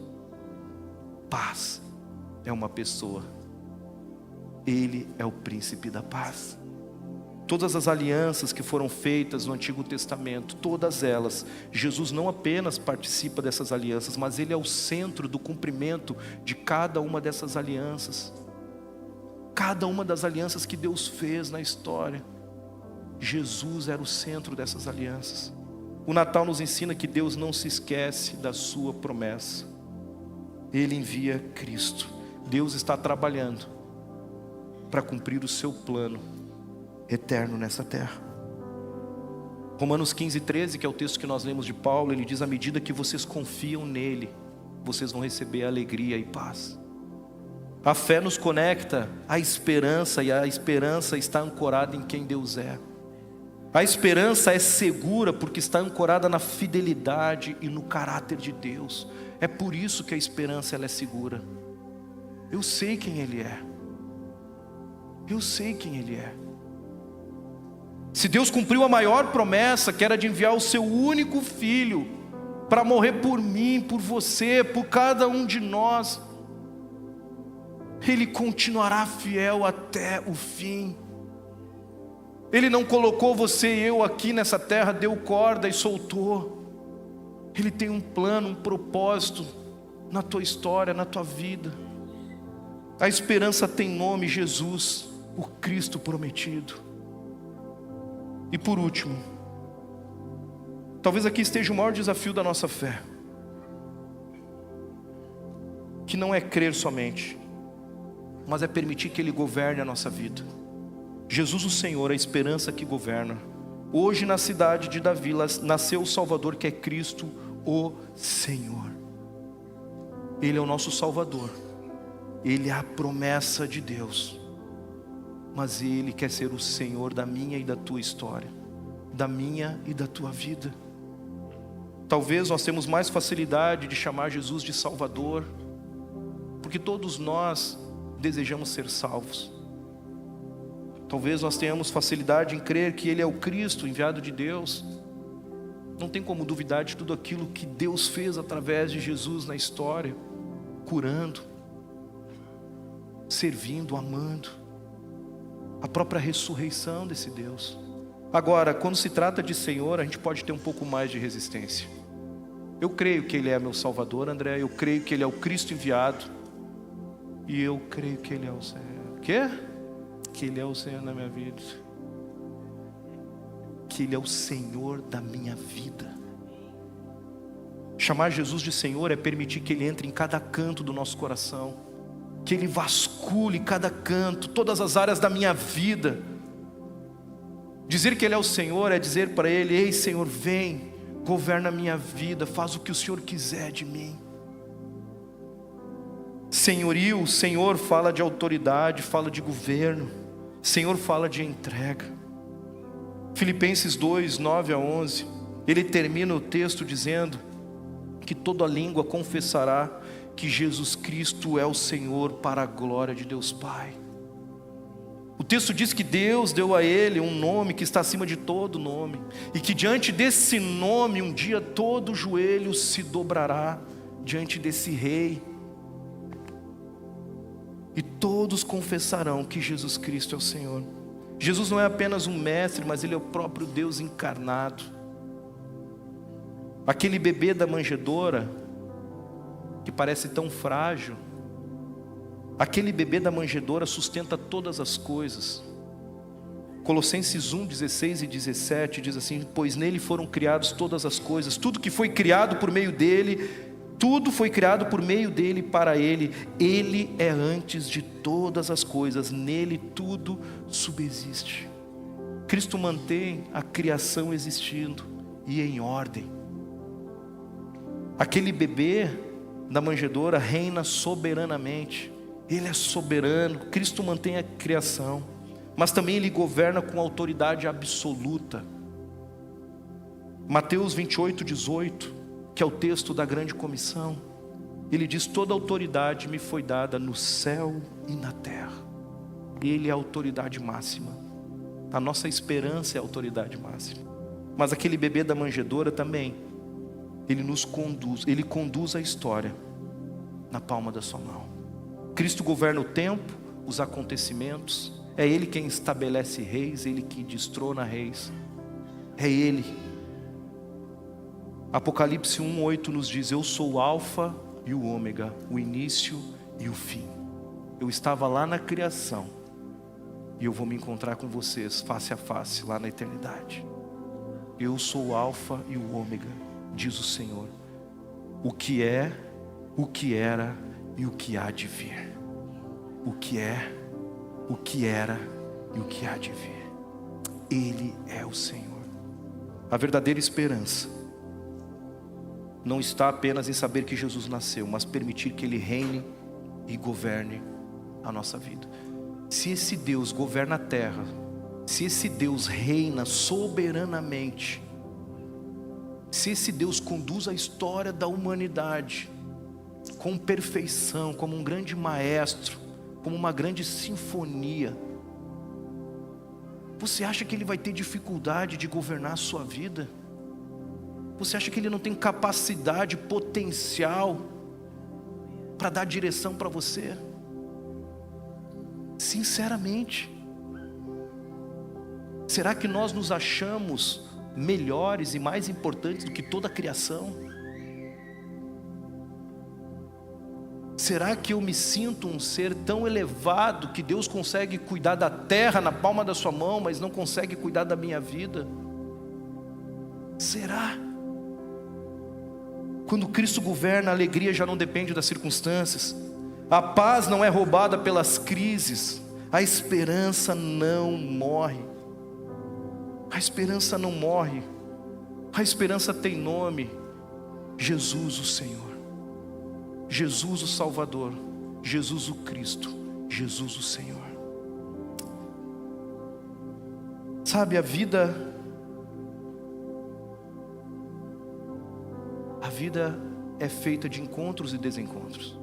Paz é uma pessoa. Ele é o príncipe da paz. Todas as alianças que foram feitas no Antigo Testamento, todas elas, Jesus não apenas participa dessas alianças, mas Ele é o centro do cumprimento de cada uma dessas alianças. Cada uma das alianças que Deus fez na história, Jesus era o centro dessas alianças. O Natal nos ensina que Deus não se esquece da sua promessa. Ele envia Cristo. Deus está trabalhando para cumprir o seu plano eterno nessa terra. Romanos 15:13, que é o texto que nós lemos de Paulo, ele diz: à medida que vocês confiam nele, vocês vão receber alegria e paz. A fé nos conecta à esperança, e a esperança está ancorada em quem Deus é. A esperança é segura porque está ancorada na fidelidade e no caráter de Deus. É por isso que a esperança ela é segura. Eu sei quem Ele é. Eu sei quem Ele é. Se Deus cumpriu a maior promessa, que era de enviar o seu único filho para morrer por mim, por você, por cada um de nós, Ele continuará fiel até o fim. Ele não colocou você e eu aqui nessa terra, deu corda e soltou. Ele tem um plano, um propósito na tua história, na tua vida. A esperança tem nome: Jesus, o Cristo prometido. E por último, talvez aqui esteja o maior desafio da nossa fé, que não é crer somente, mas é permitir que Ele governe a nossa vida. Jesus o Senhor, a esperança que governa. Hoje na cidade de Davi nasceu o Salvador, que é Cristo o Senhor. Ele é o nosso Salvador. Ele é a promessa de Deus. Mas Ele quer ser o Senhor da minha e da tua história, da minha e da tua vida. Talvez nós temos mais facilidade de chamar Jesus de Salvador, porque todos nós desejamos ser salvos. Talvez nós tenhamos facilidade em crer que Ele é o Cristo, enviado de Deus. Não tem como duvidar de tudo aquilo que Deus fez através de Jesus na história, curando, servindo, amando. A própria ressurreição desse Deus. Agora, quando se trata de Senhor, a gente pode ter um pouco mais de resistência. Eu creio que Ele é meu Salvador, André. Eu creio que Ele é o Cristo enviado. E eu creio que Ele é o Senhor. O quê? Que Ele é o Senhor na minha vida. Que Ele é o Senhor da minha vida. Chamar Jesus de Senhor é permitir que Ele entre em cada canto do nosso coração, que Ele vasculhe cada canto, todas as áreas da minha vida. Dizer que Ele é o Senhor é dizer para Ele: ei Senhor, vem, governa a minha vida, faz o que o Senhor quiser de mim. Senhorio, o Senhor fala de autoridade, fala de governo. Senhor fala de entrega. Filipenses 2, 9 a 11, ele termina o texto dizendo que toda língua confessará que Jesus Cristo é o Senhor, para a glória de Deus Pai. O texto diz que Deus deu a Ele um nome que está acima de todo nome, e que diante desse nome um dia todo joelho se dobrará diante desse Rei, e todos confessarão que Jesus Cristo é o Senhor. Jesus não é apenas um mestre, mas Ele é o próprio Deus encarnado. Aquele bebê da manjedoura, que parece tão frágil, aquele bebê da manjedoura sustenta todas as coisas. Colossenses 1, 16 e 17 diz assim: pois nele foram criadas todas as coisas, tudo que foi criado por meio dele, tudo foi criado por meio dele, para ele. Ele é antes de todas as coisas, nele tudo subsiste. Cristo mantém a criação existindo e em ordem. Aquele bebê da manjedoura reina soberanamente. Ele é soberano. Cristo mantém a criação, mas também Ele governa com autoridade absoluta. Mateus 28, 18, que é o texto da grande comissão, Ele diz: toda autoridade me foi dada no céu e na terra. Ele é a autoridade máxima. A nossa esperança é a autoridade máxima. Mas aquele bebê da manjedoura também, Ele nos conduz, Ele conduz a história na palma da sua mão. Cristo governa o tempo, os acontecimentos, É Ele quem estabelece reis, Ele que destrona reis. É Ele. Apocalipse 1:8 nos diz: eu sou o alfa e o ômega, o início e o fim. Eu estava lá na criação, e eu vou me encontrar com vocês face a face lá na eternidade. Eu sou o alfa e o ômega, diz o Senhor. O que é, o que era e o que há de vir. O que é, o que era e o que há de vir. Ele é o Senhor. A verdadeira esperança não está apenas em saber que Jesus nasceu, mas permitir que Ele reine e governe a nossa vida. Se esse Deus governa a terra, se esse Deus reina soberanamente, se esse Deus conduz a história da humanidade com perfeição, como um grande maestro, como uma grande sinfonia, você acha que Ele vai ter dificuldade de governar a sua vida? Você acha que Ele não tem capacidade, potencial para dar direção para você? Sinceramente, será que nós nos achamos melhores e mais importantes do que toda a criação? Será que eu me sinto um ser tão elevado que Deus consegue cuidar da terra na palma da sua mão, mas não consegue cuidar da minha vida? Será? Quando Cristo governa, a alegria já não depende das circunstâncias. A paz não é roubada pelas crises. A esperança não morre. A esperança não morre. A esperança tem nome: Jesus o Senhor, Jesus o Salvador, Jesus o Cristo, Jesus o Senhor. Sabe, a vida é feita de encontros e desencontros.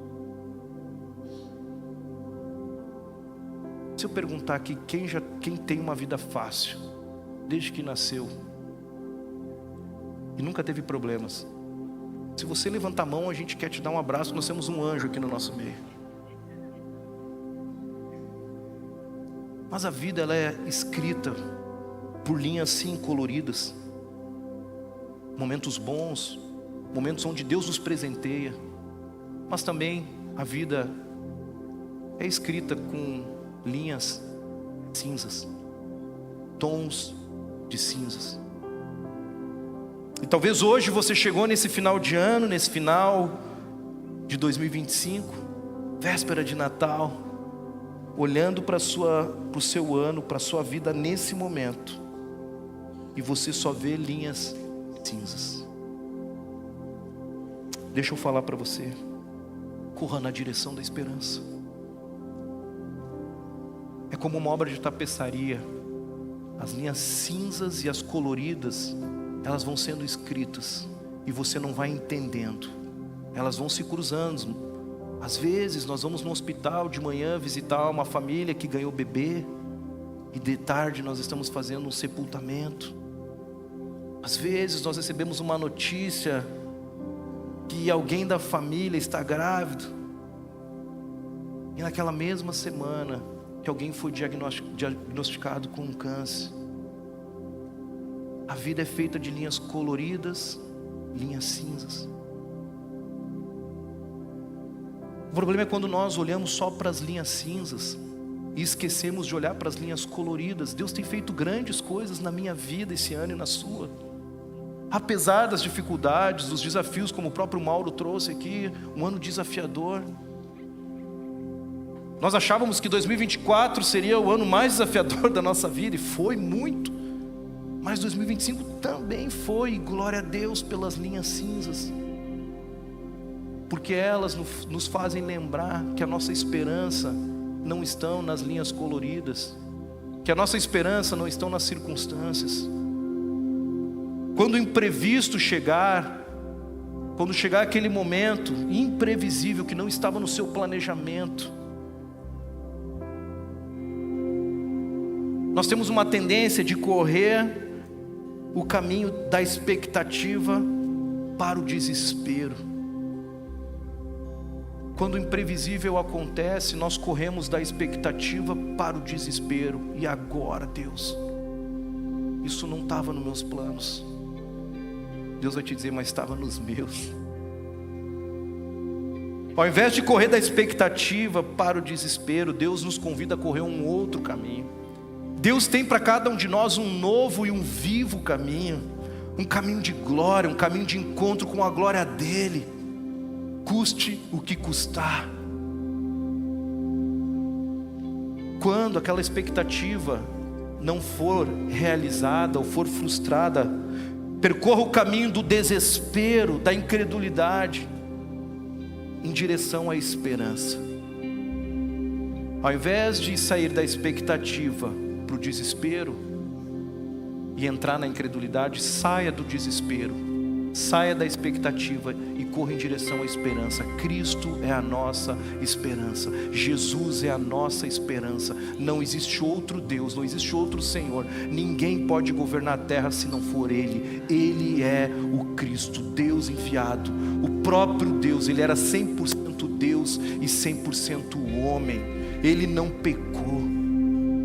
Se eu perguntar aqui quem tem uma vida fácil desde que nasceu e nunca teve problemas, se você levantar a mão, a gente quer te dar um abraço. Nós temos um anjo aqui no nosso meio. Mas a vida, ela é escrita por linhas sim coloridas. Momentos bons, momentos onde Deus nos presenteia. Mas também a vida é escrita com linhas cinzas, tons de cinzas. E talvez hoje você chegou nesse final de ano, nesse final de 2025, véspera de Natal, olhando para o seu ano, para a sua vida nesse momento, e você só vê linhas cinzas. Deixa eu falar para você: corra na direção da esperança. É como uma obra de tapeçaria. As linhas cinzas e as coloridas, elas vão sendo escritas e você não vai entendendo. Elas vão se cruzando. Às vezes nós vamos no hospital de manhã visitar uma família que ganhou bebê, e de tarde nós estamos fazendo um sepultamento. Às vezes nós recebemos uma notícia que alguém da família está grávido, e naquela mesma semana que alguém foi diagnosticado com um câncer. A vida é feita de linhas coloridas, linhas cinzas. O problema é quando nós olhamos só para as linhas cinzas e esquecemos de olhar para as linhas coloridas. Deus tem feito grandes coisas na minha vida esse ano e na sua. Apesar das dificuldades, dos desafios, como o próprio Mauro trouxe aqui, um ano desafiador. Nós achávamos que 2024 seria o ano mais desafiador da nossa vida, e foi muito. Mas 2025 também foi, e glória a Deus pelas linhas cinzas, porque elas nos fazem lembrar que a nossa esperança não está nas linhas coloridas, que a nossa esperança não está nas circunstâncias. Quando o imprevisto chegar, quando chegar aquele momento imprevisível que não estava no seu planejamento, nós temos uma tendência de correr o caminho da expectativa para o desespero. Quando o imprevisível acontece, nós corremos da expectativa para o desespero. E agora, Deus, isso não estava nos meus planos. Deus vai te dizer, mas estava nos meus. Ao invés de correr da expectativa para o desespero, Deus nos convida a correr um outro caminho. Deus tem para cada um de nós um novo e um vivo caminho. Um caminho de glória, um caminho de encontro com a glória dEle. Custe o que custar. Quando aquela expectativa não for realizada ou for frustrada, percorra o caminho do desespero, da incredulidade, em direção à esperança. Ao invés de sair da expectativa para o desespero e entrar na incredulidade, saia do desespero, saia da expectativa e corra em direção à esperança. Cristo é a nossa esperança, Jesus é a nossa esperança. Não existe outro Deus, não existe outro Senhor. Ninguém pode governar a terra se não for Ele. Ele é o Cristo, Deus enviado, o próprio Deus. Ele era 100% Deus e 100% homem. Ele não pecou,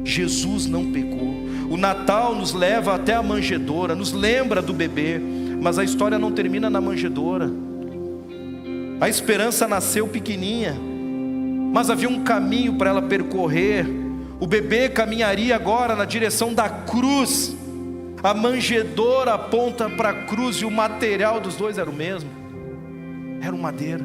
Jesus não pecou. O Natal nos leva até a manjedoura, nos lembra do bebê, mas a história não termina na manjedoura. A esperança nasceu pequenininha, mas havia um caminho para ela percorrer. O bebê caminharia agora na direção da cruz. A manjedoura aponta para a cruz e o material dos dois era o mesmo. Era uma madeira.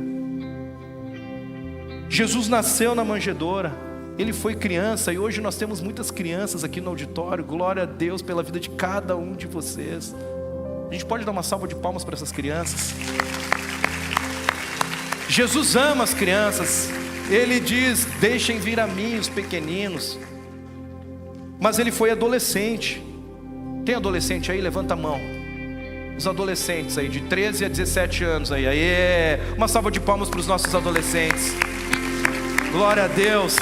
Jesus nasceu na manjedoura. Ele foi criança e hoje nós temos muitas crianças aqui no auditório. Glória a Deus pela vida de cada um de vocês. A gente pode dar uma salva de palmas para essas crianças. Jesus ama as crianças. Ele diz, deixem vir a mim os pequeninos. Mas ele foi adolescente. Tem adolescente aí? Levanta a mão. Os adolescentes aí, de 13 a 17 anos aí. Aê! Uma salva de palmas para os nossos adolescentes. Glória a Deus.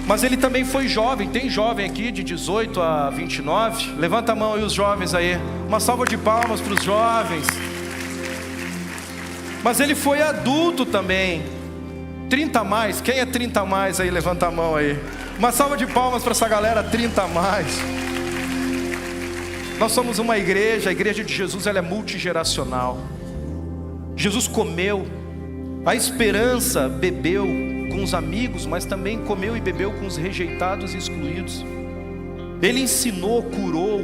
Mas ele também foi jovem. Tem jovem aqui de 18 a 29? Levanta a mão aí os jovens aí. Uma salva de palmas para os jovens. Mas ele foi adulto também. 30 a mais. Quem é 30 a mais aí? Levanta a mão aí. Uma salva de palmas para essa galera 30 a mais. Nós somos uma igreja. A igreja de Jesus, ela é multigeracional. Jesus comeu. A esperança bebeu com os amigos, mas também comeu e bebeu com os rejeitados e excluídos. Ele ensinou, curou,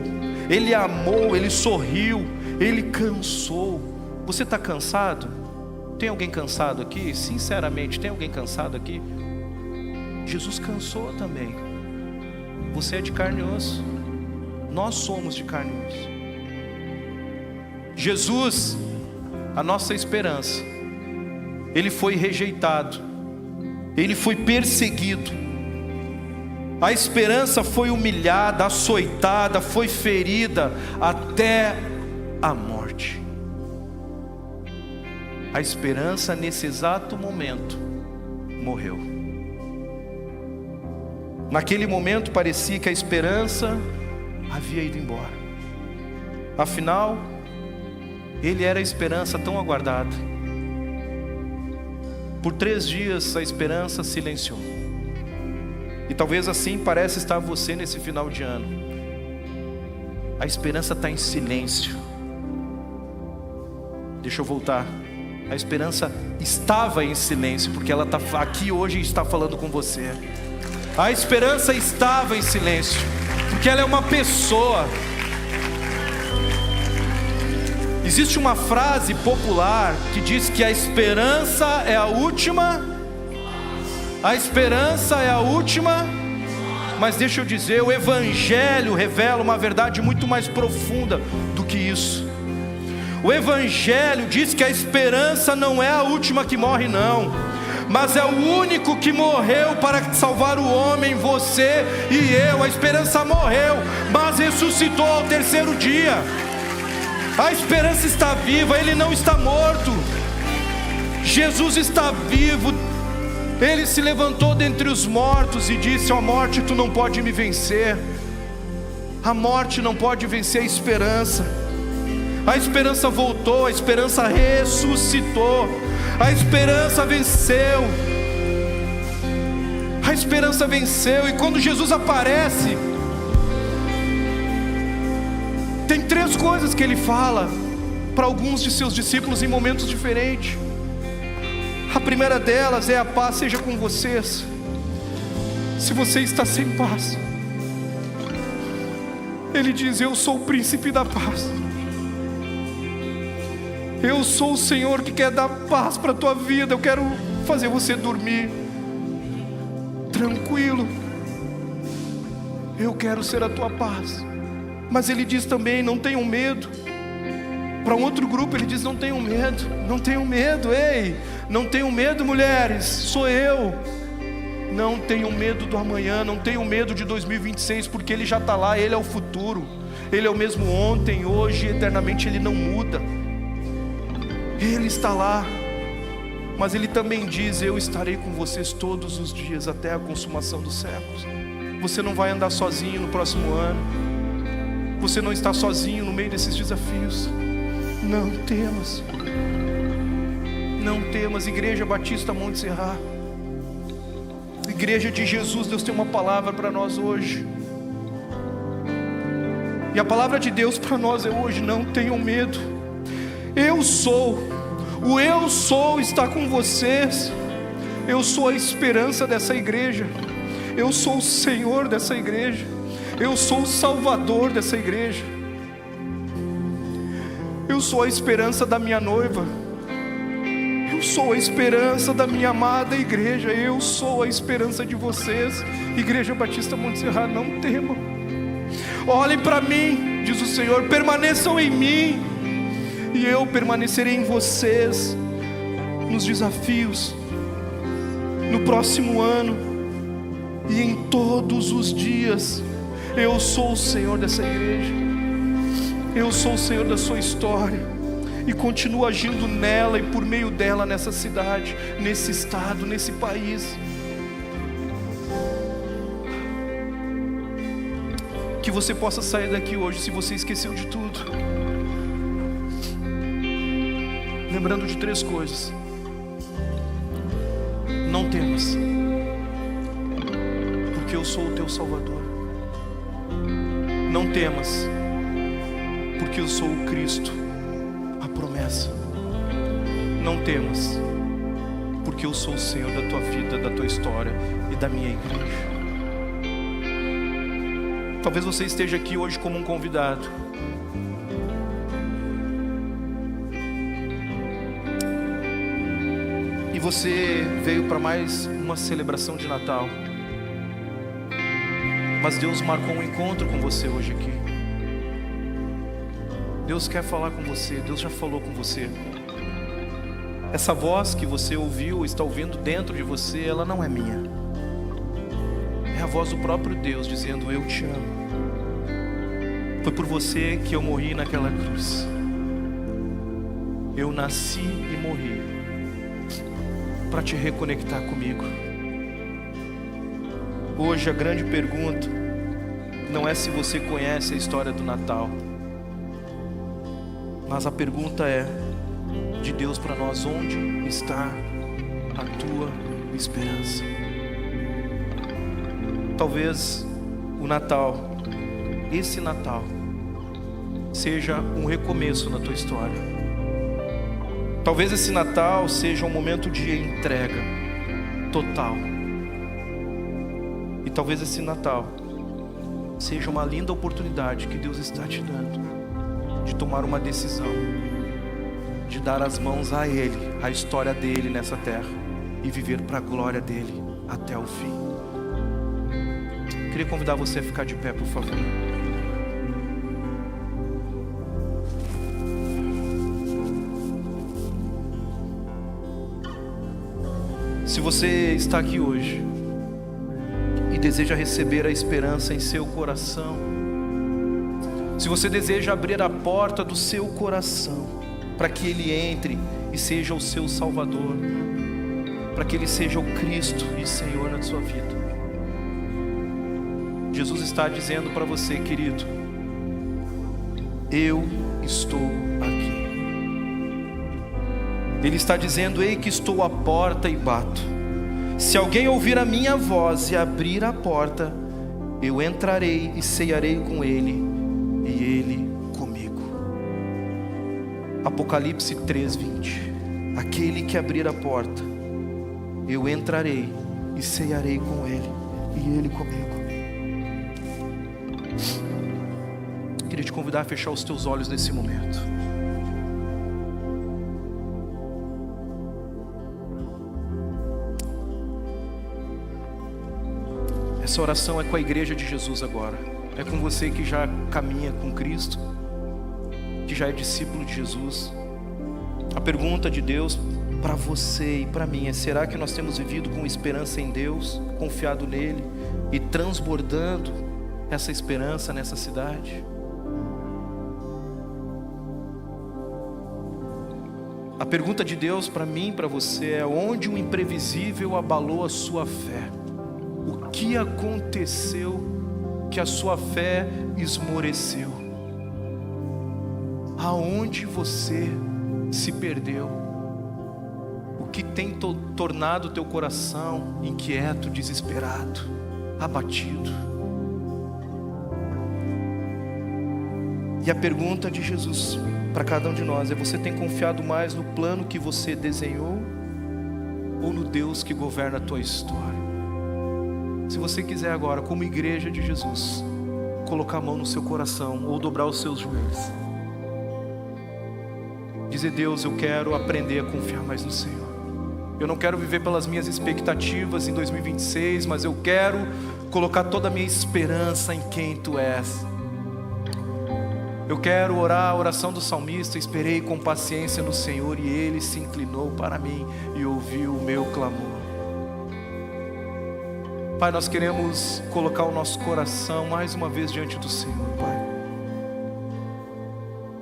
ele amou, ele sorriu, ele cansou. Você está cansado? Tem alguém cansado aqui? Sinceramente, tem alguém cansado aqui? Jesus cansou também. Você é de carne e osso. Nós somos de carne e osso. Jesus, a nossa esperança, ele foi rejeitado. Ele foi perseguido. A esperança foi humilhada, açoitada, foi ferida até a morte. A esperança nesse exato momento morreu. Naquele momento parecia que a esperança havia ido embora. Afinal, ele era a esperança tão aguardada. Por 3 dias a esperança silenciou. E talvez assim pareça estar você nesse final de ano. A esperança está em silêncio. Deixa eu voltar. A esperança estava em silêncio, porque ela está aqui hoje e está falando com você. A esperança estava em silêncio, porque ela é uma pessoa. Existe uma frase popular que diz que a esperança é a última. A esperança é a última. Mas deixa eu dizer, o Evangelho revela uma verdade muito mais profunda do que isso. O Evangelho diz que a esperança não é a última que morre, não, mas é o único que morreu para salvar o homem, você e eu. A esperança morreu, mas ressuscitou ao 3º dia. A esperança está viva, ele não está morto. Jesus está vivo. Ele se levantou dentre os mortos e disse: ó morte, tu não pode me vencer. A morte não pode vencer a esperança. A esperança voltou, a esperança ressuscitou. A esperança venceu. A esperança venceu. E quando Jesus aparece, tem 3 coisas que ele fala para alguns de seus discípulos em momentos diferentes. A primeira delas é: a paz seja com vocês. Se você está sem paz, ele diz: eu sou o príncipe da paz. Eu sou o Senhor que quer dar paz para a tua vida. Eu quero fazer você dormir tranquilo. Eu quero ser a tua paz. Mas ele diz também: não tenham medo. Para um outro grupo ele diz: não tenham medo. Não tenham medo, ei, não tenham medo, mulheres, sou eu. Não tenham medo do amanhã, não tenham medo de 2026, porque ele já está lá, ele é o futuro. Ele é o mesmo ontem, hoje e eternamente, ele não muda. Ele está lá. Mas ele também diz: eu estarei com vocês todos os dias até a consumação dos séculos. Você não vai andar sozinho no próximo ano. Você não está sozinho no meio desses desafios. Não temas. Não temas. Igreja Batista Monte Serra, Igreja de Jesus, Deus tem uma palavra para nós hoje. E a palavra de Deus para nós é hoje: não tenham medo. Eu sou, o eu sou está com vocês. Eu sou a esperança dessa igreja. Eu sou o Senhor dessa igreja. Eu sou o Salvador dessa igreja. Eu sou a esperança da minha noiva. Eu sou a esperança da minha amada igreja. Eu sou a esperança de vocês, Igreja Batista Monte Serra. Não temam. Olhem para mim, diz o Senhor, permaneçam em mim, e eu permanecerei em vocês, nos desafios, no próximo ano e em todos os dias. Eu sou o Senhor dessa igreja. Eu sou o Senhor da sua história, e continuo agindo nela e por meio dela, nessa cidade, nesse estado, nesse país. Que você possa sair daqui hoje, se você esqueceu de tudo, lembrando de 3 coisas. Não temas, porque eu sou o teu Salvador. Não temas, porque eu sou o Cristo, a promessa. Não temas, porque eu sou o Senhor da tua vida, da tua história e da minha igreja. Talvez você esteja aqui hoje como um convidado. E você veio para mais uma celebração de Natal. Mas Deus marcou um encontro com você hoje aqui. Deus quer falar com você. Deus já falou com você. Essa voz que você ouviu, está ouvindo dentro de você, ela não é minha. É a voz do próprio Deus dizendo: eu te amo. Foi por você que eu morri naquela cruz. Eu nasci e morri para te reconectar comigo. Hoje a grande pergunta não é se você conhece a história do Natal, mas a pergunta é de Deus para nós: onde está a tua esperança? Talvez o Natal, esse Natal, seja um recomeço na tua história. Talvez esse Natal seja um momento de entrega total. E talvez esse Natal seja uma linda oportunidade que Deus está te dando de tomar uma decisão, de dar as mãos a Ele, a história dele nessa terra, e viver para a glória dele até o fim. Queria convidar você a ficar de pé, por favor. Se você está aqui hoje e deseja receber a esperança em seu coração, se você deseja abrir a porta do seu coração para que Ele entre e seja o seu Salvador, para que Ele seja o Cristo e Senhor na sua vida, Jesus está dizendo para você, querido: eu estou aqui. Ele está dizendo: ei que estou à porta e bato. Se alguém ouvir a minha voz e abrir a porta, eu entrarei e cearei com ele e ele comigo. Apocalipse 3:20. Aquele que abrir a porta, eu entrarei e cearei com ele e ele comigo. Queria te convidar a fechar os teus olhos nesse momento. Essa oração é com a igreja de Jesus agora. É com você que já caminha com Cristo, que já é discípulo de Jesus. A pergunta de Deus para você e para mim é: será que nós temos vivido com esperança em Deus, confiado nele e transbordando essa esperança nessa cidade? A pergunta de Deus para mim e para você é: onde o imprevisível abalou a sua fé? O que aconteceu que a sua fé esmoreceu? Aonde você se perdeu? O que tem tornado o teu coração inquieto, desesperado, abatido? E a pergunta de Jesus para cada um de nós é: você tem confiado mais no plano que você desenhou ou no Deus que governa a tua história? Se você quiser agora, como igreja de Jesus, colocar a mão no seu coração ou dobrar os seus joelhos, dizer: Deus, eu quero aprender a confiar mais no Senhor. Eu não quero viver pelas minhas expectativas em 2026, mas eu quero colocar toda a minha esperança em quem Tu és. Eu quero orar a oração do salmista: esperei com paciência no Senhor e Ele se inclinou para mim e ouviu o meu clamor. Pai, nós queremos colocar o nosso coração mais uma vez diante do Senhor, Pai.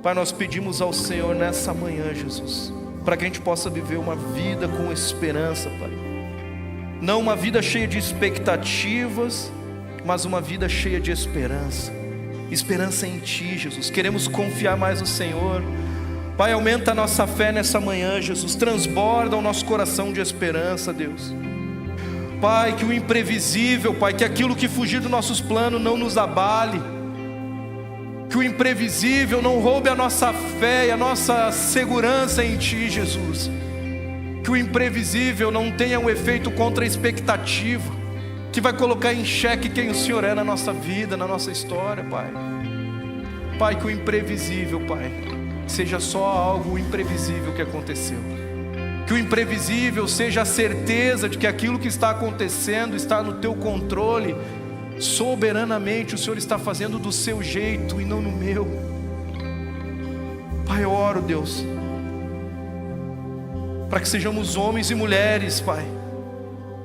Pai, nós pedimos ao Senhor nessa manhã, Jesus, para que a gente possa viver uma vida com esperança, Pai. Não uma vida cheia de expectativas, mas uma vida cheia de esperança. Esperança em Ti, Jesus. Queremos confiar mais no Senhor. Pai, aumenta a nossa fé nessa manhã, Jesus. Transborda o nosso coração de esperança, Deus. Pai, que o imprevisível, Pai, que aquilo que fugir dos nossos planos não nos abale. Que o imprevisível não roube a nossa fé e a nossa segurança em Ti, Jesus. Que o imprevisível não tenha um efeito contra a expectativa, que vai colocar em xeque quem o Senhor é na nossa vida, na nossa história, Pai. Pai, que o imprevisível, Pai, seja só algo imprevisível que aconteceu. Que o imprevisível seja a certeza de que aquilo que está acontecendo está no Teu controle. Soberanamente o Senhor está fazendo do Seu jeito e não no meu. Pai, eu oro, Deus, para que sejamos homens e mulheres, Pai,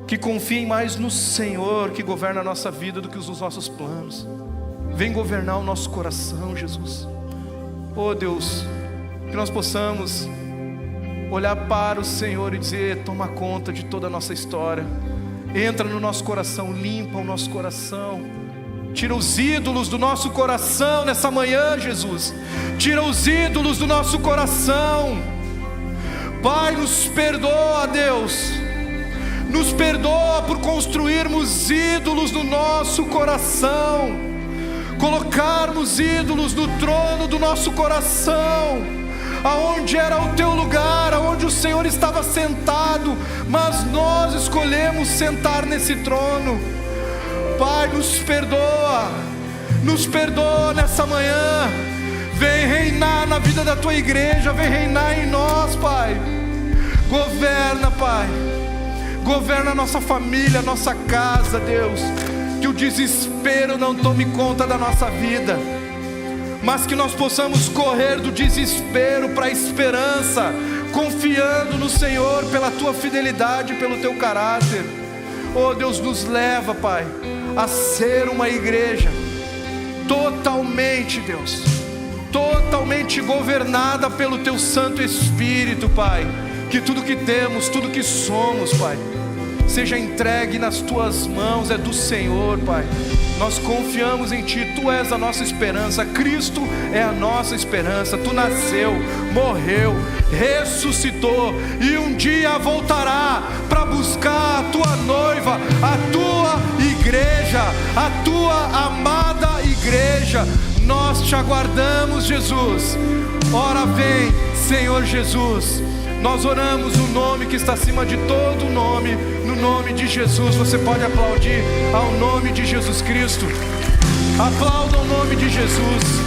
que confiem mais no Senhor, que governa a nossa vida, do que os nossos planos. Vem governar o nosso coração, Jesus. Oh Deus, que nós possamos olhar para o Senhor e dizer: toma conta de toda a nossa história. Entra no nosso coração, limpa o nosso coração. Tira os ídolos do nosso coração nessa manhã, Jesus. Tira os ídolos do nosso coração. Pai, nos perdoa, Deus. Nos perdoa por construirmos ídolos no nosso coração, colocarmos ídolos no trono do nosso coração, aonde era o Teu lugar, aonde o Senhor estava sentado, mas nós escolhemos sentar nesse trono. Pai, nos perdoa nessa manhã. Vem reinar na vida da Tua igreja, vem reinar em nós, Pai. Governa, Pai. Governa a nossa família, a nossa casa, Deus. Que o desespero não tome conta da nossa vida, mas que nós possamos correr do desespero para a esperança, confiando no Senhor pela Tua fidelidade, pelo Teu caráter. Oh Deus, nos leva, Pai, a ser uma igreja totalmente, Deus, totalmente governada pelo Teu Santo Espírito, Pai. Que tudo que temos, tudo que somos, Pai, seja entregue nas Tuas mãos, é do Senhor, Pai. Nós confiamos em Ti, Tu és a nossa esperança, Cristo é a nossa esperança. Tu nasceu, morreu, ressuscitou e um dia voltará para buscar a Tua noiva, a Tua igreja, a Tua amada igreja. Nós Te aguardamos, Jesus. Ora vem, Senhor Jesus. Nós oramos no nome que está acima de todo nome, no nome de Jesus. Você pode aplaudir ao nome de Jesus Cristo. Aplauda o nome de Jesus.